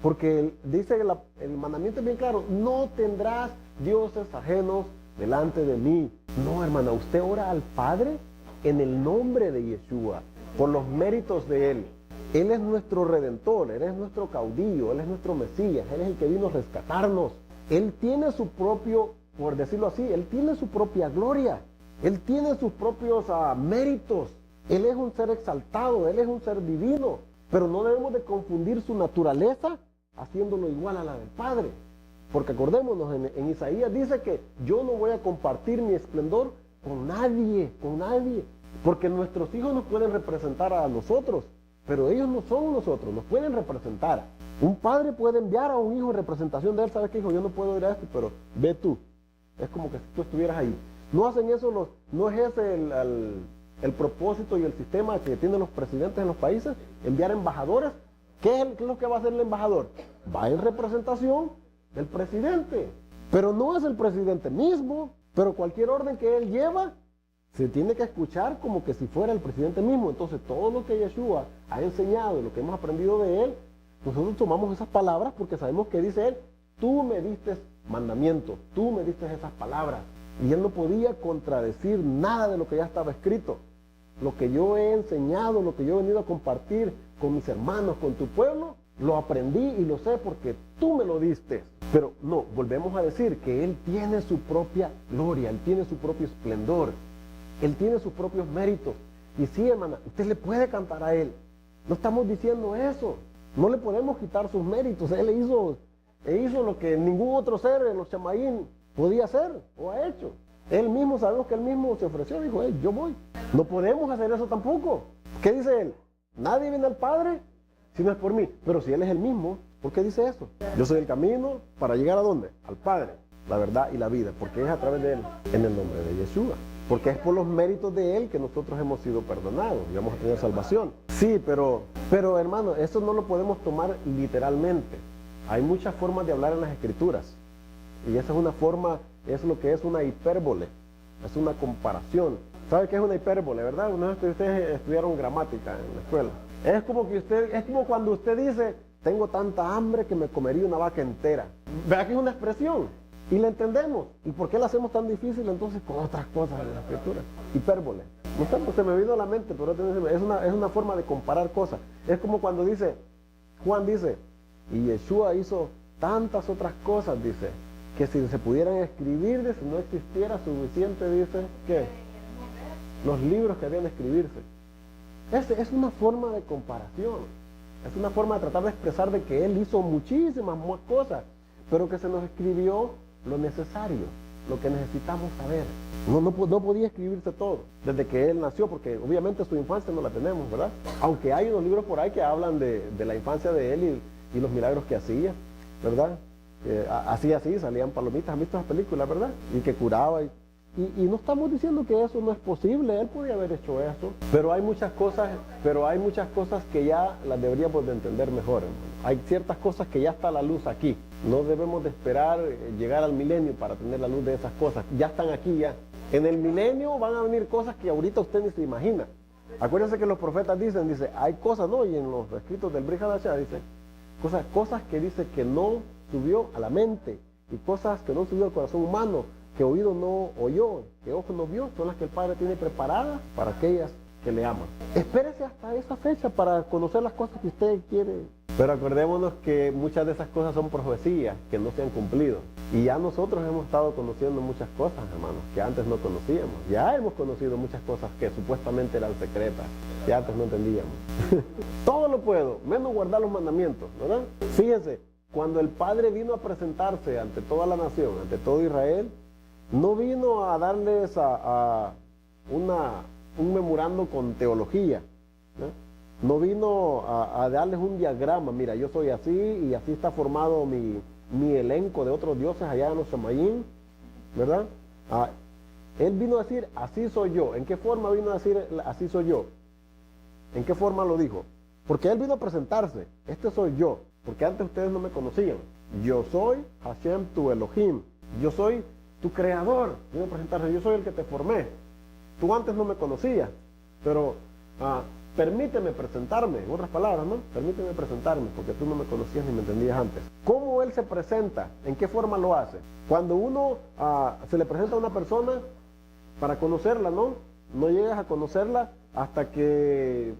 Porque dice el mandamiento es bien claro: no tendrás dioses ajenos delante de mí. No, hermana, usted ora al Padre en el nombre de Yeshua, por los méritos de Él. Él es nuestro Redentor, Él es nuestro caudillo, Él es nuestro Mesías, Él es el que vino a rescatarnos. Él tiene su propio, por decirlo así, Él tiene su propia gloria, Él tiene sus propios méritos. Él es un ser exaltado, Él es un ser divino, pero no debemos de confundir su naturaleza haciéndolo igual a la del Padre. Porque acordémonos, en Isaías dice que yo no voy a compartir mi esplendor con nadie, porque nuestros hijos nos pueden representar a nosotros, pero ellos no son nosotros, nos pueden representar. Un padre puede enviar a un hijo en representación de él: ¿sabes qué, hijo? Yo no puedo ir a esto, pero ve tú. Es como que si tú estuvieras ahí. No hacen eso no es ese el propósito y el sistema que tienen los presidentes en los países, enviar embajadores. ¿Qué es lo que va a hacer el embajador? Va en representación del presidente, pero no es el presidente mismo, pero cualquier orden que él lleva se tiene que escuchar como que si fuera el presidente mismo. Entonces todo lo que Yeshua ha enseñado y lo que hemos aprendido de él, nosotros tomamos esas palabras porque sabemos que dice él: tú me diste mandamientos, tú me diste esas palabras. Y él no podía contradecir nada de lo que ya estaba escrito. Lo que yo he enseñado, lo que yo he venido a compartir con mis hermanos, con tu pueblo, lo aprendí y lo sé porque tú me lo diste. Pero no, volvemos a decir que Él tiene su propia gloria, Él tiene su propio esplendor, Él tiene sus propios méritos. Y sí, hermana, usted le puede cantar a Él. No estamos diciendo eso. No le podemos quitar sus méritos. Él hizo lo que ningún otro ser en los chamaín podía hacer o ha hecho. Él mismo, sabemos que Él mismo se ofreció, dijo: yo voy. No podemos hacer eso tampoco. ¿Qué dice Él? Nadie viene al Padre si no es por mí. Pero si Él es el mismo, ¿por qué dice eso? Yo soy el camino para llegar ¿a dónde? Al Padre, la verdad y la vida, porque es a través de Él, en el nombre de Yeshua. Porque es por los méritos de Él que nosotros hemos sido perdonados y vamos a tener salvación. Sí, pero hermano, eso no lo podemos tomar literalmente. Hay muchas formas de hablar en las Escrituras. Y esa es una forma, es lo que es una hipérbole, es una comparación. ¿Sabe qué es una hipérbole, verdad? Una vez que ustedes estudiaron gramática en la escuela. Es como cuando usted dice: tengo tanta hambre que me comería una vaca entera. Vea que es una expresión y la entendemos. ¿Y por qué la hacemos tan difícil entonces con otras cosas de la escritura? Hipérbole. No sé, pues se me vino a la mente, pero es una forma de comparar cosas. Es como cuando Juan dice: y Yeshua hizo tantas otras cosas, dice, que si se pudieran escribir, dice, no existiera suficiente, dice, ¿qué? Los libros que habían de escribirse. Es una forma de comparación. Es una forma de tratar de expresar de que Él hizo muchísimas más cosas, pero que se nos escribió lo necesario, lo que necesitamos saber. No podía escribirse todo desde que Él nació, porque obviamente su infancia no la tenemos, ¿verdad? Aunque hay unos libros por ahí que hablan de la infancia de Él y los milagros que hacía, ¿verdad? Así, salían palomitas. ¿Han visto las películas, verdad? Y que curaba. Y no estamos diciendo que eso no es posible. Él podía haber hecho eso. Pero hay muchas cosas que ya las deberíamos de entender mejor, hermano. Hay ciertas cosas que ya está la luz aquí. No debemos de esperar llegar al milenio para tener la luz de esas cosas. Ya están aquí ya. En el milenio van a venir cosas que ahorita usted ni se imagina. Acuérdense que los profetas dice, hay cosas, ¿no? Y en los escritos del Brit Hadashah dice, cosas que dice que no subió a la mente, y cosas que no subió al corazón humano, que oído no oyó, que ojo no vio, son las que el Padre tiene preparadas para aquellas que le aman. Espérese hasta esa fecha para conocer las cosas que usted quiere. Pero acordémonos que muchas de esas cosas son profecías que no se han cumplido. Y ya nosotros hemos estado conociendo muchas cosas, hermanos, que antes no conocíamos. Ya hemos conocido muchas cosas que supuestamente eran secretas, que antes no entendíamos. Todo lo puedo, menos guardar los mandamientos, ¿verdad? Fíjense, cuando el Padre vino a presentarse ante toda la nación, ante todo Israel, no vino a darles un memorando con teología, no vino a darles un diagrama: mira, yo soy así y así está formado mi elenco de otros dioses allá en los Shamayim, ¿verdad? Él vino a decir, así soy yo. ¿En qué forma vino a decir, así soy yo? ¿En qué forma lo dijo? Porque Él vino a presentarse. Este soy yo. Porque antes ustedes no me conocían. Yo soy Hashem tu Elohim. Yo soy tu creador. Vino a presentarse. Yo soy el que te formé. Tú antes no me conocías. Pero permíteme presentarme. En otras palabras, ¿no? Permíteme presentarme. Porque tú no me conocías ni me entendías antes. ¿Cómo Él se presenta? ¿En qué forma lo hace? Cuando uno se le presenta a una persona para conocerla, ¿no? No llegas a conocerla hasta que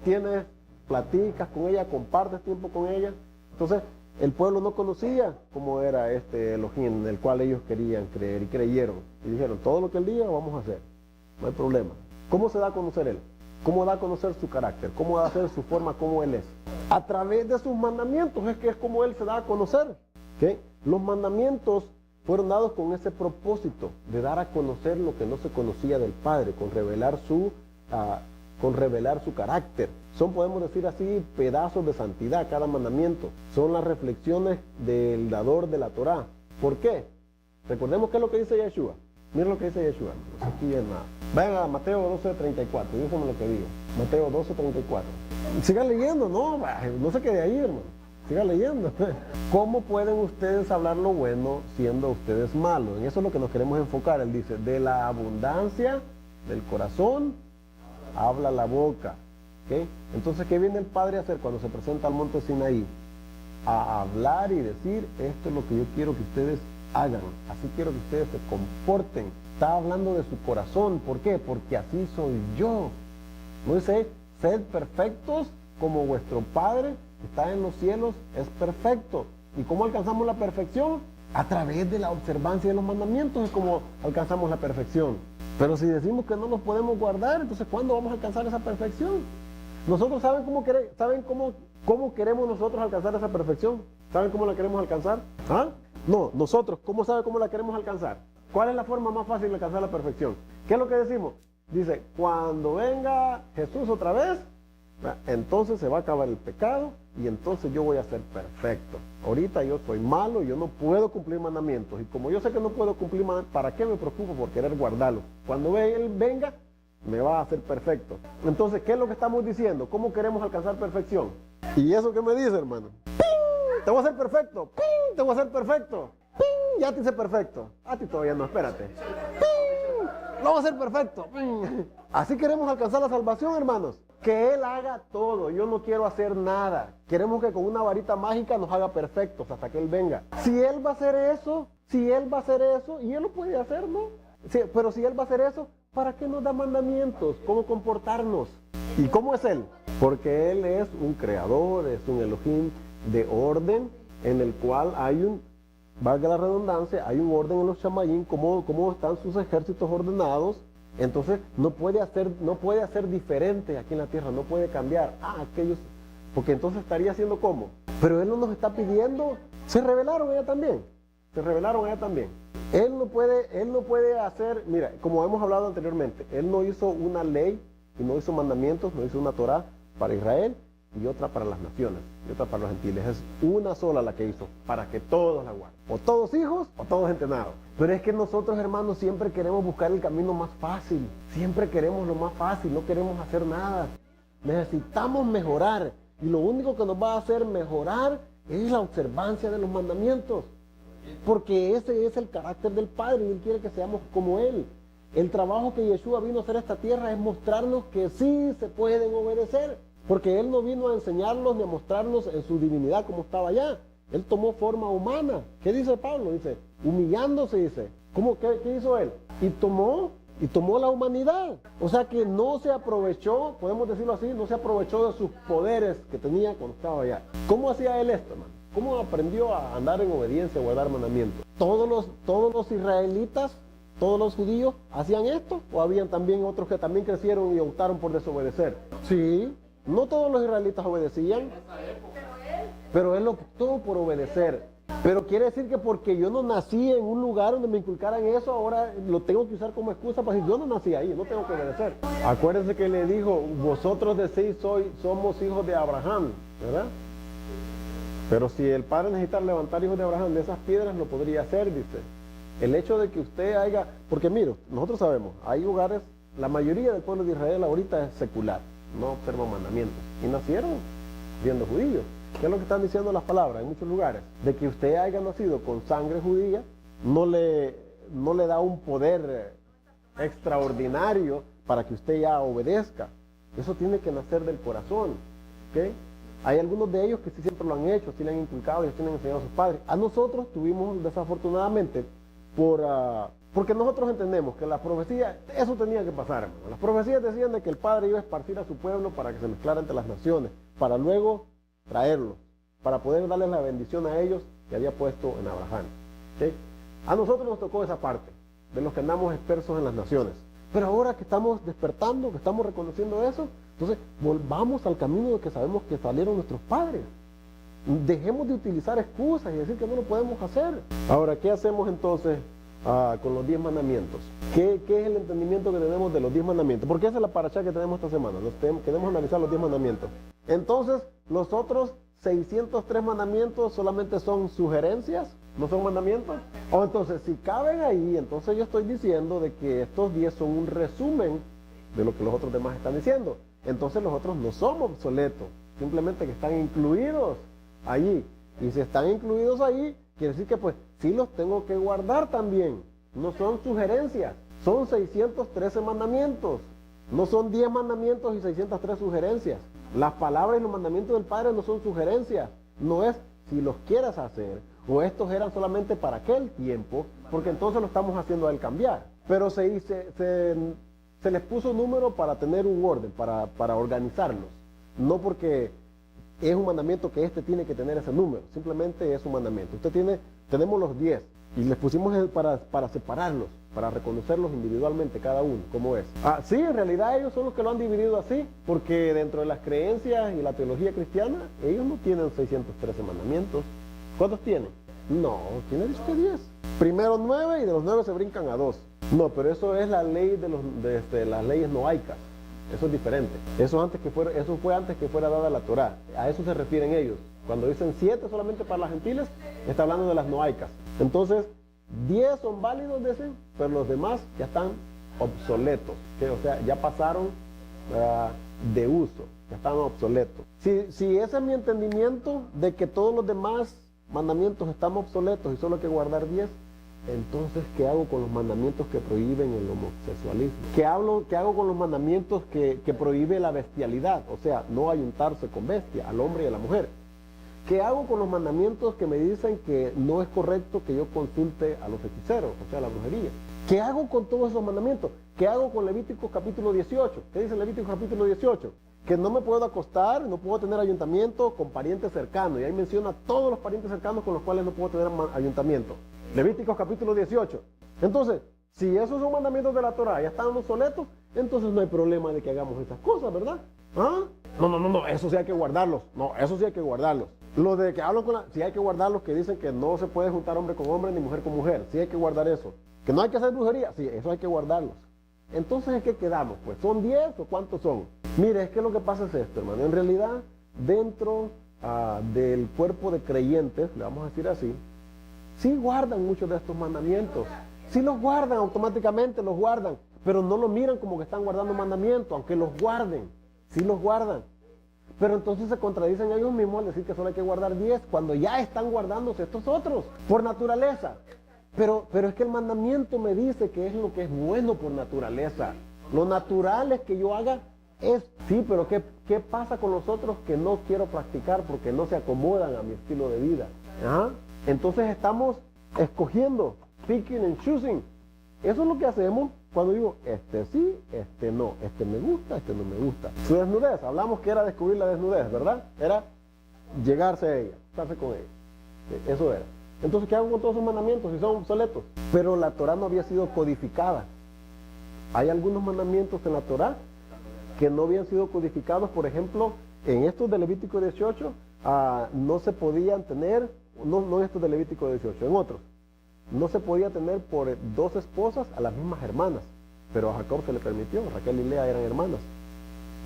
tienes, platicas con ella, compartes tiempo con ella. Entonces, el pueblo no conocía cómo era este Elohim en el cual ellos querían creer y creyeron. Y dijeron, todo lo que Él diga vamos a hacer. No hay problema. ¿Cómo se da a conocer Él? ¿Cómo da a conocer su carácter? ¿Cómo da a ser su forma, cómo Él es? A través de sus mandamientos es que es como Él se da a conocer. ¿Okay? Los mandamientos fueron dados con ese propósito de dar a conocer lo que no se conocía del Padre, con revelar su carácter. Son, podemos decir así, pedazos de santidad cada mandamiento. Son las reflexiones del dador de la Torá. ¿Por qué? Recordemos qué es lo que dice Yeshua. Miren lo que dice Yeshua. Aquí es nada. Vayan a Mateo 12:34. Díganme lo que digo. Mateo 12:34. Sigan leyendo, no se quede ahí, hermano. Sigan leyendo. ¿Cómo pueden ustedes hablar lo bueno siendo ustedes malos? En eso es lo que nos queremos enfocar. Él dice, de la abundancia del corazón habla la boca. ¿Okay? Entonces, ¿qué viene el Padre a hacer cuando se presenta al monte Sinaí? A hablar y decir, esto es lo que yo quiero que ustedes hagan. Así quiero que ustedes se comporten. Está hablando de su corazón. ¿Por qué? Porque así soy yo. No dice, sed perfectos como vuestro Padre que está en los cielos es perfecto. ¿Y cómo alcanzamos la perfección? A través de la observancia de los mandamientos es como alcanzamos la perfección. Pero si decimos que no los podemos guardar, entonces ¿cuándo vamos a alcanzar esa perfección? Nosotros ¿saben cómo queremos nosotros alcanzar esa perfección? ¿Saben cómo la queremos alcanzar? No, nosotros, ¿cómo sabe cómo la queremos alcanzar? ¿Cuál es la forma más fácil de alcanzar la perfección? ¿Qué es lo que decimos? Dice, cuando venga Jesús otra vez, entonces se va a acabar el pecado y entonces yo voy a ser perfecto. Ahorita yo soy malo, yo no puedo cumplir mandamientos y como yo sé que no puedo cumplir mandamientos, ¿para qué me preocupo por querer guardarlos? Cuando Él venga, me va a hacer perfecto. Entonces, ¿qué es lo que estamos diciendo? ¿Cómo queremos alcanzar perfección? ¿Y eso qué me dice, hermano? ¡Ping! Te voy a hacer perfecto. ¡Ping! Te voy a hacer perfecto. ¡Ping! Ya te hice perfecto. A ti todavía no, espérate. ¡Ping! Lo voy a hacer perfecto. ¡Ping! Así queremos alcanzar la salvación, hermanos. Que Él haga todo, yo no quiero hacer nada. Queremos que con una varita mágica nos haga perfectos hasta que Él venga. Si Él va a hacer eso, y Él lo puede hacer, ¿no? Sí, pero si Él va a hacer eso, ¿para qué nos da mandamientos? ¿Cómo comportarnos? ¿Y cómo es Él? Porque Él es un creador, es un Elohim de orden, en el cual hay valga la redundancia, hay un orden en los Shamayim, cómo están sus ejércitos ordenados. Entonces no puede hacer diferente aquí en la tierra, no puede cambiar. Porque entonces estaría haciendo ¿cómo? Pero Él no nos está pidiendo, se rebelaron allá también. Él no puede hacer, mira, como hemos hablado anteriormente, Él no hizo una ley y no hizo mandamientos, no hizo una Torá para Israel y otra para las naciones, y otra para los gentiles. Es una sola la que hizo, para que todos la guarden. O todos hijos, o todos entrenados. Pero es que nosotros, hermanos, siempre queremos buscar el camino más fácil. Siempre queremos lo más fácil, no queremos hacer nada. Necesitamos mejorar. Y lo único que nos va a hacer mejorar es la observancia de los mandamientos. Porque ese es el carácter del Padre y Él quiere que seamos como Él. El trabajo que Yeshua vino a hacer a esta tierra es mostrarnos que sí se pueden obedecer. Porque Él no vino a enseñarnos ni a mostrarnos en su divinidad como estaba allá. Él tomó forma humana. ¿Qué dice Pablo? Dice, humillándose, dice. ¿Qué hizo Él? Y tomó la humanidad. O sea que no se aprovechó, podemos decirlo así, no se aprovechó de sus poderes que tenía cuando estaba allá. ¿Cómo hacía Él esto, hermano? ¿Cómo aprendió a andar en obediencia, a guardar mandamientos? ¿Todos los israelitas, todos los judíos hacían esto? ¿O habían también otros que también crecieron y optaron por desobedecer? Sí. No todos los israelitas obedecían, pero él optó por obedecer. Pero quiere decir que porque yo no nací en un lugar donde me inculcaran eso, ahora lo tengo que usar como excusa para decir, yo no nací ahí, no tengo que obedecer. Acuérdense que le dijo, vosotros decís, somos hijos de Abraham, ¿verdad? Pero si el padre necesita levantar hijos de Abraham de esas piedras, lo podría hacer, dice. El hecho de que usted haya, porque mire, nosotros sabemos, hay hogares, la mayoría del pueblo de Israel ahorita es secular, no observa mandamientos, y nacieron siendo judíos. ¿Qué es lo que están diciendo las palabras en muchos lugares? De que usted haya nacido con sangre judía, no le da un poder extraordinario para que usted ya obedezca. Eso tiene que nacer del corazón, ¿ok? Hay algunos de ellos que sí siempre lo han hecho, sí le han inculcado y sí le han enseñado a sus padres. A nosotros tuvimos desafortunadamente, porque nosotros entendemos que la profecía, eso tenía que pasar, hermano. Las profecías decían de que el Padre iba a esparcir a su pueblo para que se mezclara entre las naciones, para luego traerlos, para poder darles la bendición a ellos que había puesto en Abraham, ¿okay? A nosotros nos tocó esa parte, de los que andamos dispersos en las naciones. Pero ahora que estamos despertando, que estamos reconociendo eso, entonces volvamos al camino de que sabemos que salieron nuestros padres. Dejemos de utilizar excusas y decir que no lo podemos hacer. Ahora, ¿qué hacemos entonces con los 10 mandamientos? ¿Qué es el entendimiento que tenemos de los 10 mandamientos? Porque esa es la parashá que tenemos esta semana. Queremos analizar los 10 mandamientos. Entonces, los otros 603 mandamientos solamente son sugerencias, no son mandamientos. O entonces, si caben ahí, entonces yo estoy diciendo de que estos 10 son un resumen de lo que los otros demás están diciendo. Entonces los otros no son obsoletos, simplemente que están incluidos allí. Y si están incluidos ahí, quiere decir que pues sí los tengo que guardar también. No son sugerencias, son 613 mandamientos. No son 10 mandamientos y 603 sugerencias. Las palabras y los mandamientos del Padre no son sugerencias. No es si los quieras hacer, o estos eran solamente para aquel tiempo, porque entonces lo estamos haciendo a él cambiar. Pero se les puso número para tener un orden, para organizarlos. No porque es un mandamiento que tiene que tener ese número, simplemente es un mandamiento. Tenemos los 10 y les pusimos para separarlos, para reconocerlos individualmente cada uno, como es. Sí, en realidad ellos son los que lo han dividido así, porque dentro de las creencias y la teología cristiana, ellos no tienen 613 mandamientos. ¿Cuántos tienen? No, tienen 10. Primero 9 y de los 9 se brincan a 2. No, pero eso es la ley de las leyes noaicas. Eso es diferente. Eso fue antes que fuera dada la Torá. A eso se refieren ellos. Cuando dicen 7 solamente para las gentiles, está hablando de las noaicas. Entonces, 10 son válidos, dicen, pero los demás ya están obsoletos. ¿Okay? O sea, ya pasaron de uso, ya están obsoletos. Si ese es mi entendimiento de que todos los demás mandamientos están obsoletos y solo hay que guardar 10, entonces, ¿qué hago con los mandamientos que prohíben el homosexualismo? ¿Qué hago con los mandamientos que prohíbe la bestialidad? O sea, no ayuntarse con bestia, al hombre y a la mujer. ¿Qué hago con los mandamientos que me dicen que no es correcto que yo consulte a los hechiceros, o sea, la brujería? ¿Qué hago con todos esos mandamientos? ¿Qué hago con Levítico capítulo 18? ¿Qué dice Levítico capítulo 18? Que no me puedo acostar, no puedo tener ayuntamiento con parientes cercanos. Y ahí menciona todos los parientes cercanos con los cuales no puedo tener ayuntamiento. Levíticos capítulo 18. Entonces, si esos son mandamientos de la Torá, ya están obsoletos, entonces no hay problema de que hagamos estas cosas, ¿verdad? No, eso sí hay que guardarlos. No, eso sí hay que guardarlos. Lo de que hablo sí hay que guardarlos, que dicen que no se puede juntar hombre con hombre ni mujer con mujer. Sí hay que guardar eso. Que no hay que hacer brujería. Sí, eso hay que guardarlos. Entonces, ¿en qué quedamos? Pues, ¿son 10 o cuántos son? Mire, es que lo que pasa es esto, hermano. En realidad, dentro del cuerpo de creyentes, le vamos a decir así, sí guardan muchos de estos mandamientos. Sí los guardan, automáticamente los guardan. Pero no lo miran como que están guardando mandamientos, aunque los guarden. Sí los guardan. Pero entonces se contradicen ellos mismos al decir que solo hay que guardar 10, cuando ya están guardándose estos otros, por naturaleza. Pero es que el mandamiento me dice que es lo que es bueno por naturaleza. Lo natural es que yo haga sí, pero ¿qué pasa con los otros que no quiero practicar porque no se acomodan a mi estilo de vida? Entonces estamos escogiendo, picking and choosing. Eso es lo que hacemos cuando digo, sí, no, me gusta, no me gusta. Su desnudez, hablamos que era descubrir la desnudez, ¿verdad? Era llegarse a ella, estarse con ella. Eso era. Entonces, ¿qué hago con todos esos mandamientos si son obsoletos? Pero la Torá no había sido codificada. Hay algunos mandamientos en la Torá que no habían sido codificados. Por ejemplo, en estos de Levítico 18, no se podían tener, no en estos de Levítico 18, en otros, no se podía tener por 2 esposas a las mismas hermanas, pero a Jacob se le permitió. Raquel y Lea eran hermanas,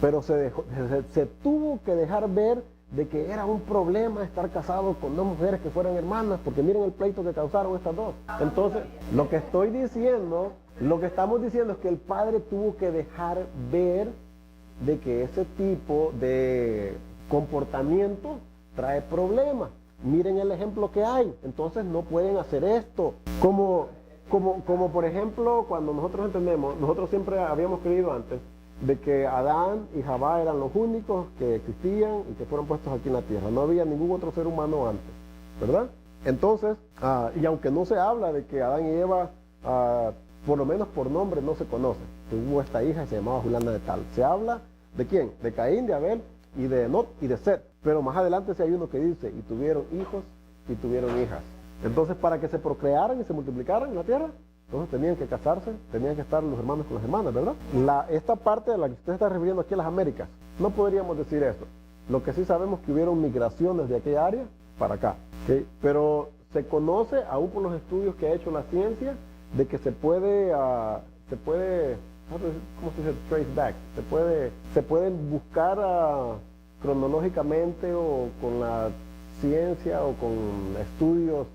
pero se tuvo que dejar ver de que era un problema estar casado con dos mujeres que fueran hermanas, porque miren el pleito que causaron estas dos. Entonces, lo que estoy diciendo, lo que estamos diciendo es que el padre tuvo que dejar ver de que ese tipo de comportamiento trae problemas. Miren el ejemplo que hay, entonces no pueden hacer esto. Como por ejemplo, cuando nosotros entendemos, nosotros siempre habíamos creído antes de que Adán y Jabá eran los únicos que existían y que fueron puestos aquí en la tierra. No había ningún otro ser humano antes, ¿verdad? Entonces, y aunque no se habla de que Adán y Eva, por lo menos por nombre, no se conocen. Tuvo esta hija y se llamaba Julana de Tal. Se habla de quién, de Caín, de Abel y de Enot y de Set. Pero más adelante sí hay uno que dice, y tuvieron hijos y tuvieron hijas. Entonces, para que se procrearan y se multiplicaran en la tierra, entonces tenían que casarse, tenían que estar los hermanos con las hermanas, ¿verdad? Esta parte de la que usted está refiriendo aquí a las Américas, no podríamos decir eso. Lo que sí sabemos es que hubieron migraciones de aquella área para acá, ¿okay? Pero se conoce, aún por los estudios que ha hecho la ciencia, de que se puede, ¿cómo se dice? Trace back. Se pueden buscar cronológicamente o con la ciencia o con estudios,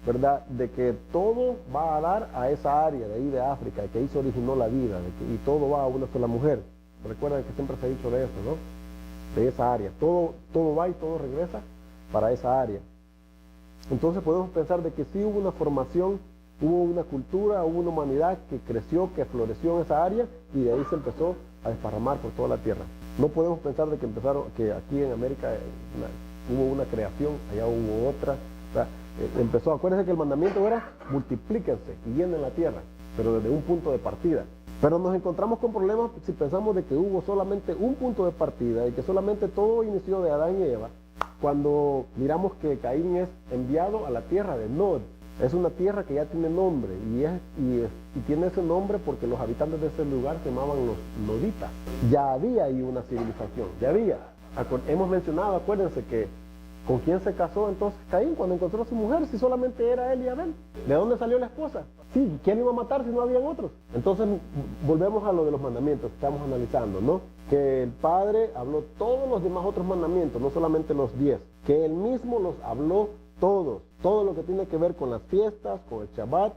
¿verdad? De que todo va a dar a esa área de ahí de África, de que ahí se originó la vida, y todo va a una sola mujer. Recuerden que siempre se ha dicho de eso, ¿no? De esa área. Todo va y todo regresa para esa área. Entonces podemos pensar de que sí hubo una formación, hubo una cultura, hubo una humanidad que creció, que floreció en esa área y de ahí se empezó a desparramar por toda la tierra. No podemos pensar de que aquí en América hubo una creación, allá hubo otra. O sea, acuérdense que el mandamiento era multiplíquense y llenen la tierra, pero desde un punto de partida. Pero nos encontramos con problemas si pensamos de que hubo solamente un punto de partida y que solamente todo inició de Adán y Eva, cuando miramos que Caín es enviado a la tierra de Nod. Es una tierra que ya tiene nombre y tiene ese nombre porque los habitantes de ese lugar se llamaban los noditas. Ya había ahí una civilización, ya había. Hemos mencionado, acuérdense que ¿con quién se casó entonces Caín cuando encontró a su mujer si solamente era él y Abel? ¿De dónde salió la esposa? Sí, ¿quién iba a matar si no habían otros? Entonces volvemos a lo de los mandamientos que estamos analizando, ¿no? Que el Padre habló todos los demás otros mandamientos, no solamente los 10, que Él mismo los habló todos, todo lo que tiene que ver con las fiestas, con el Shabbat,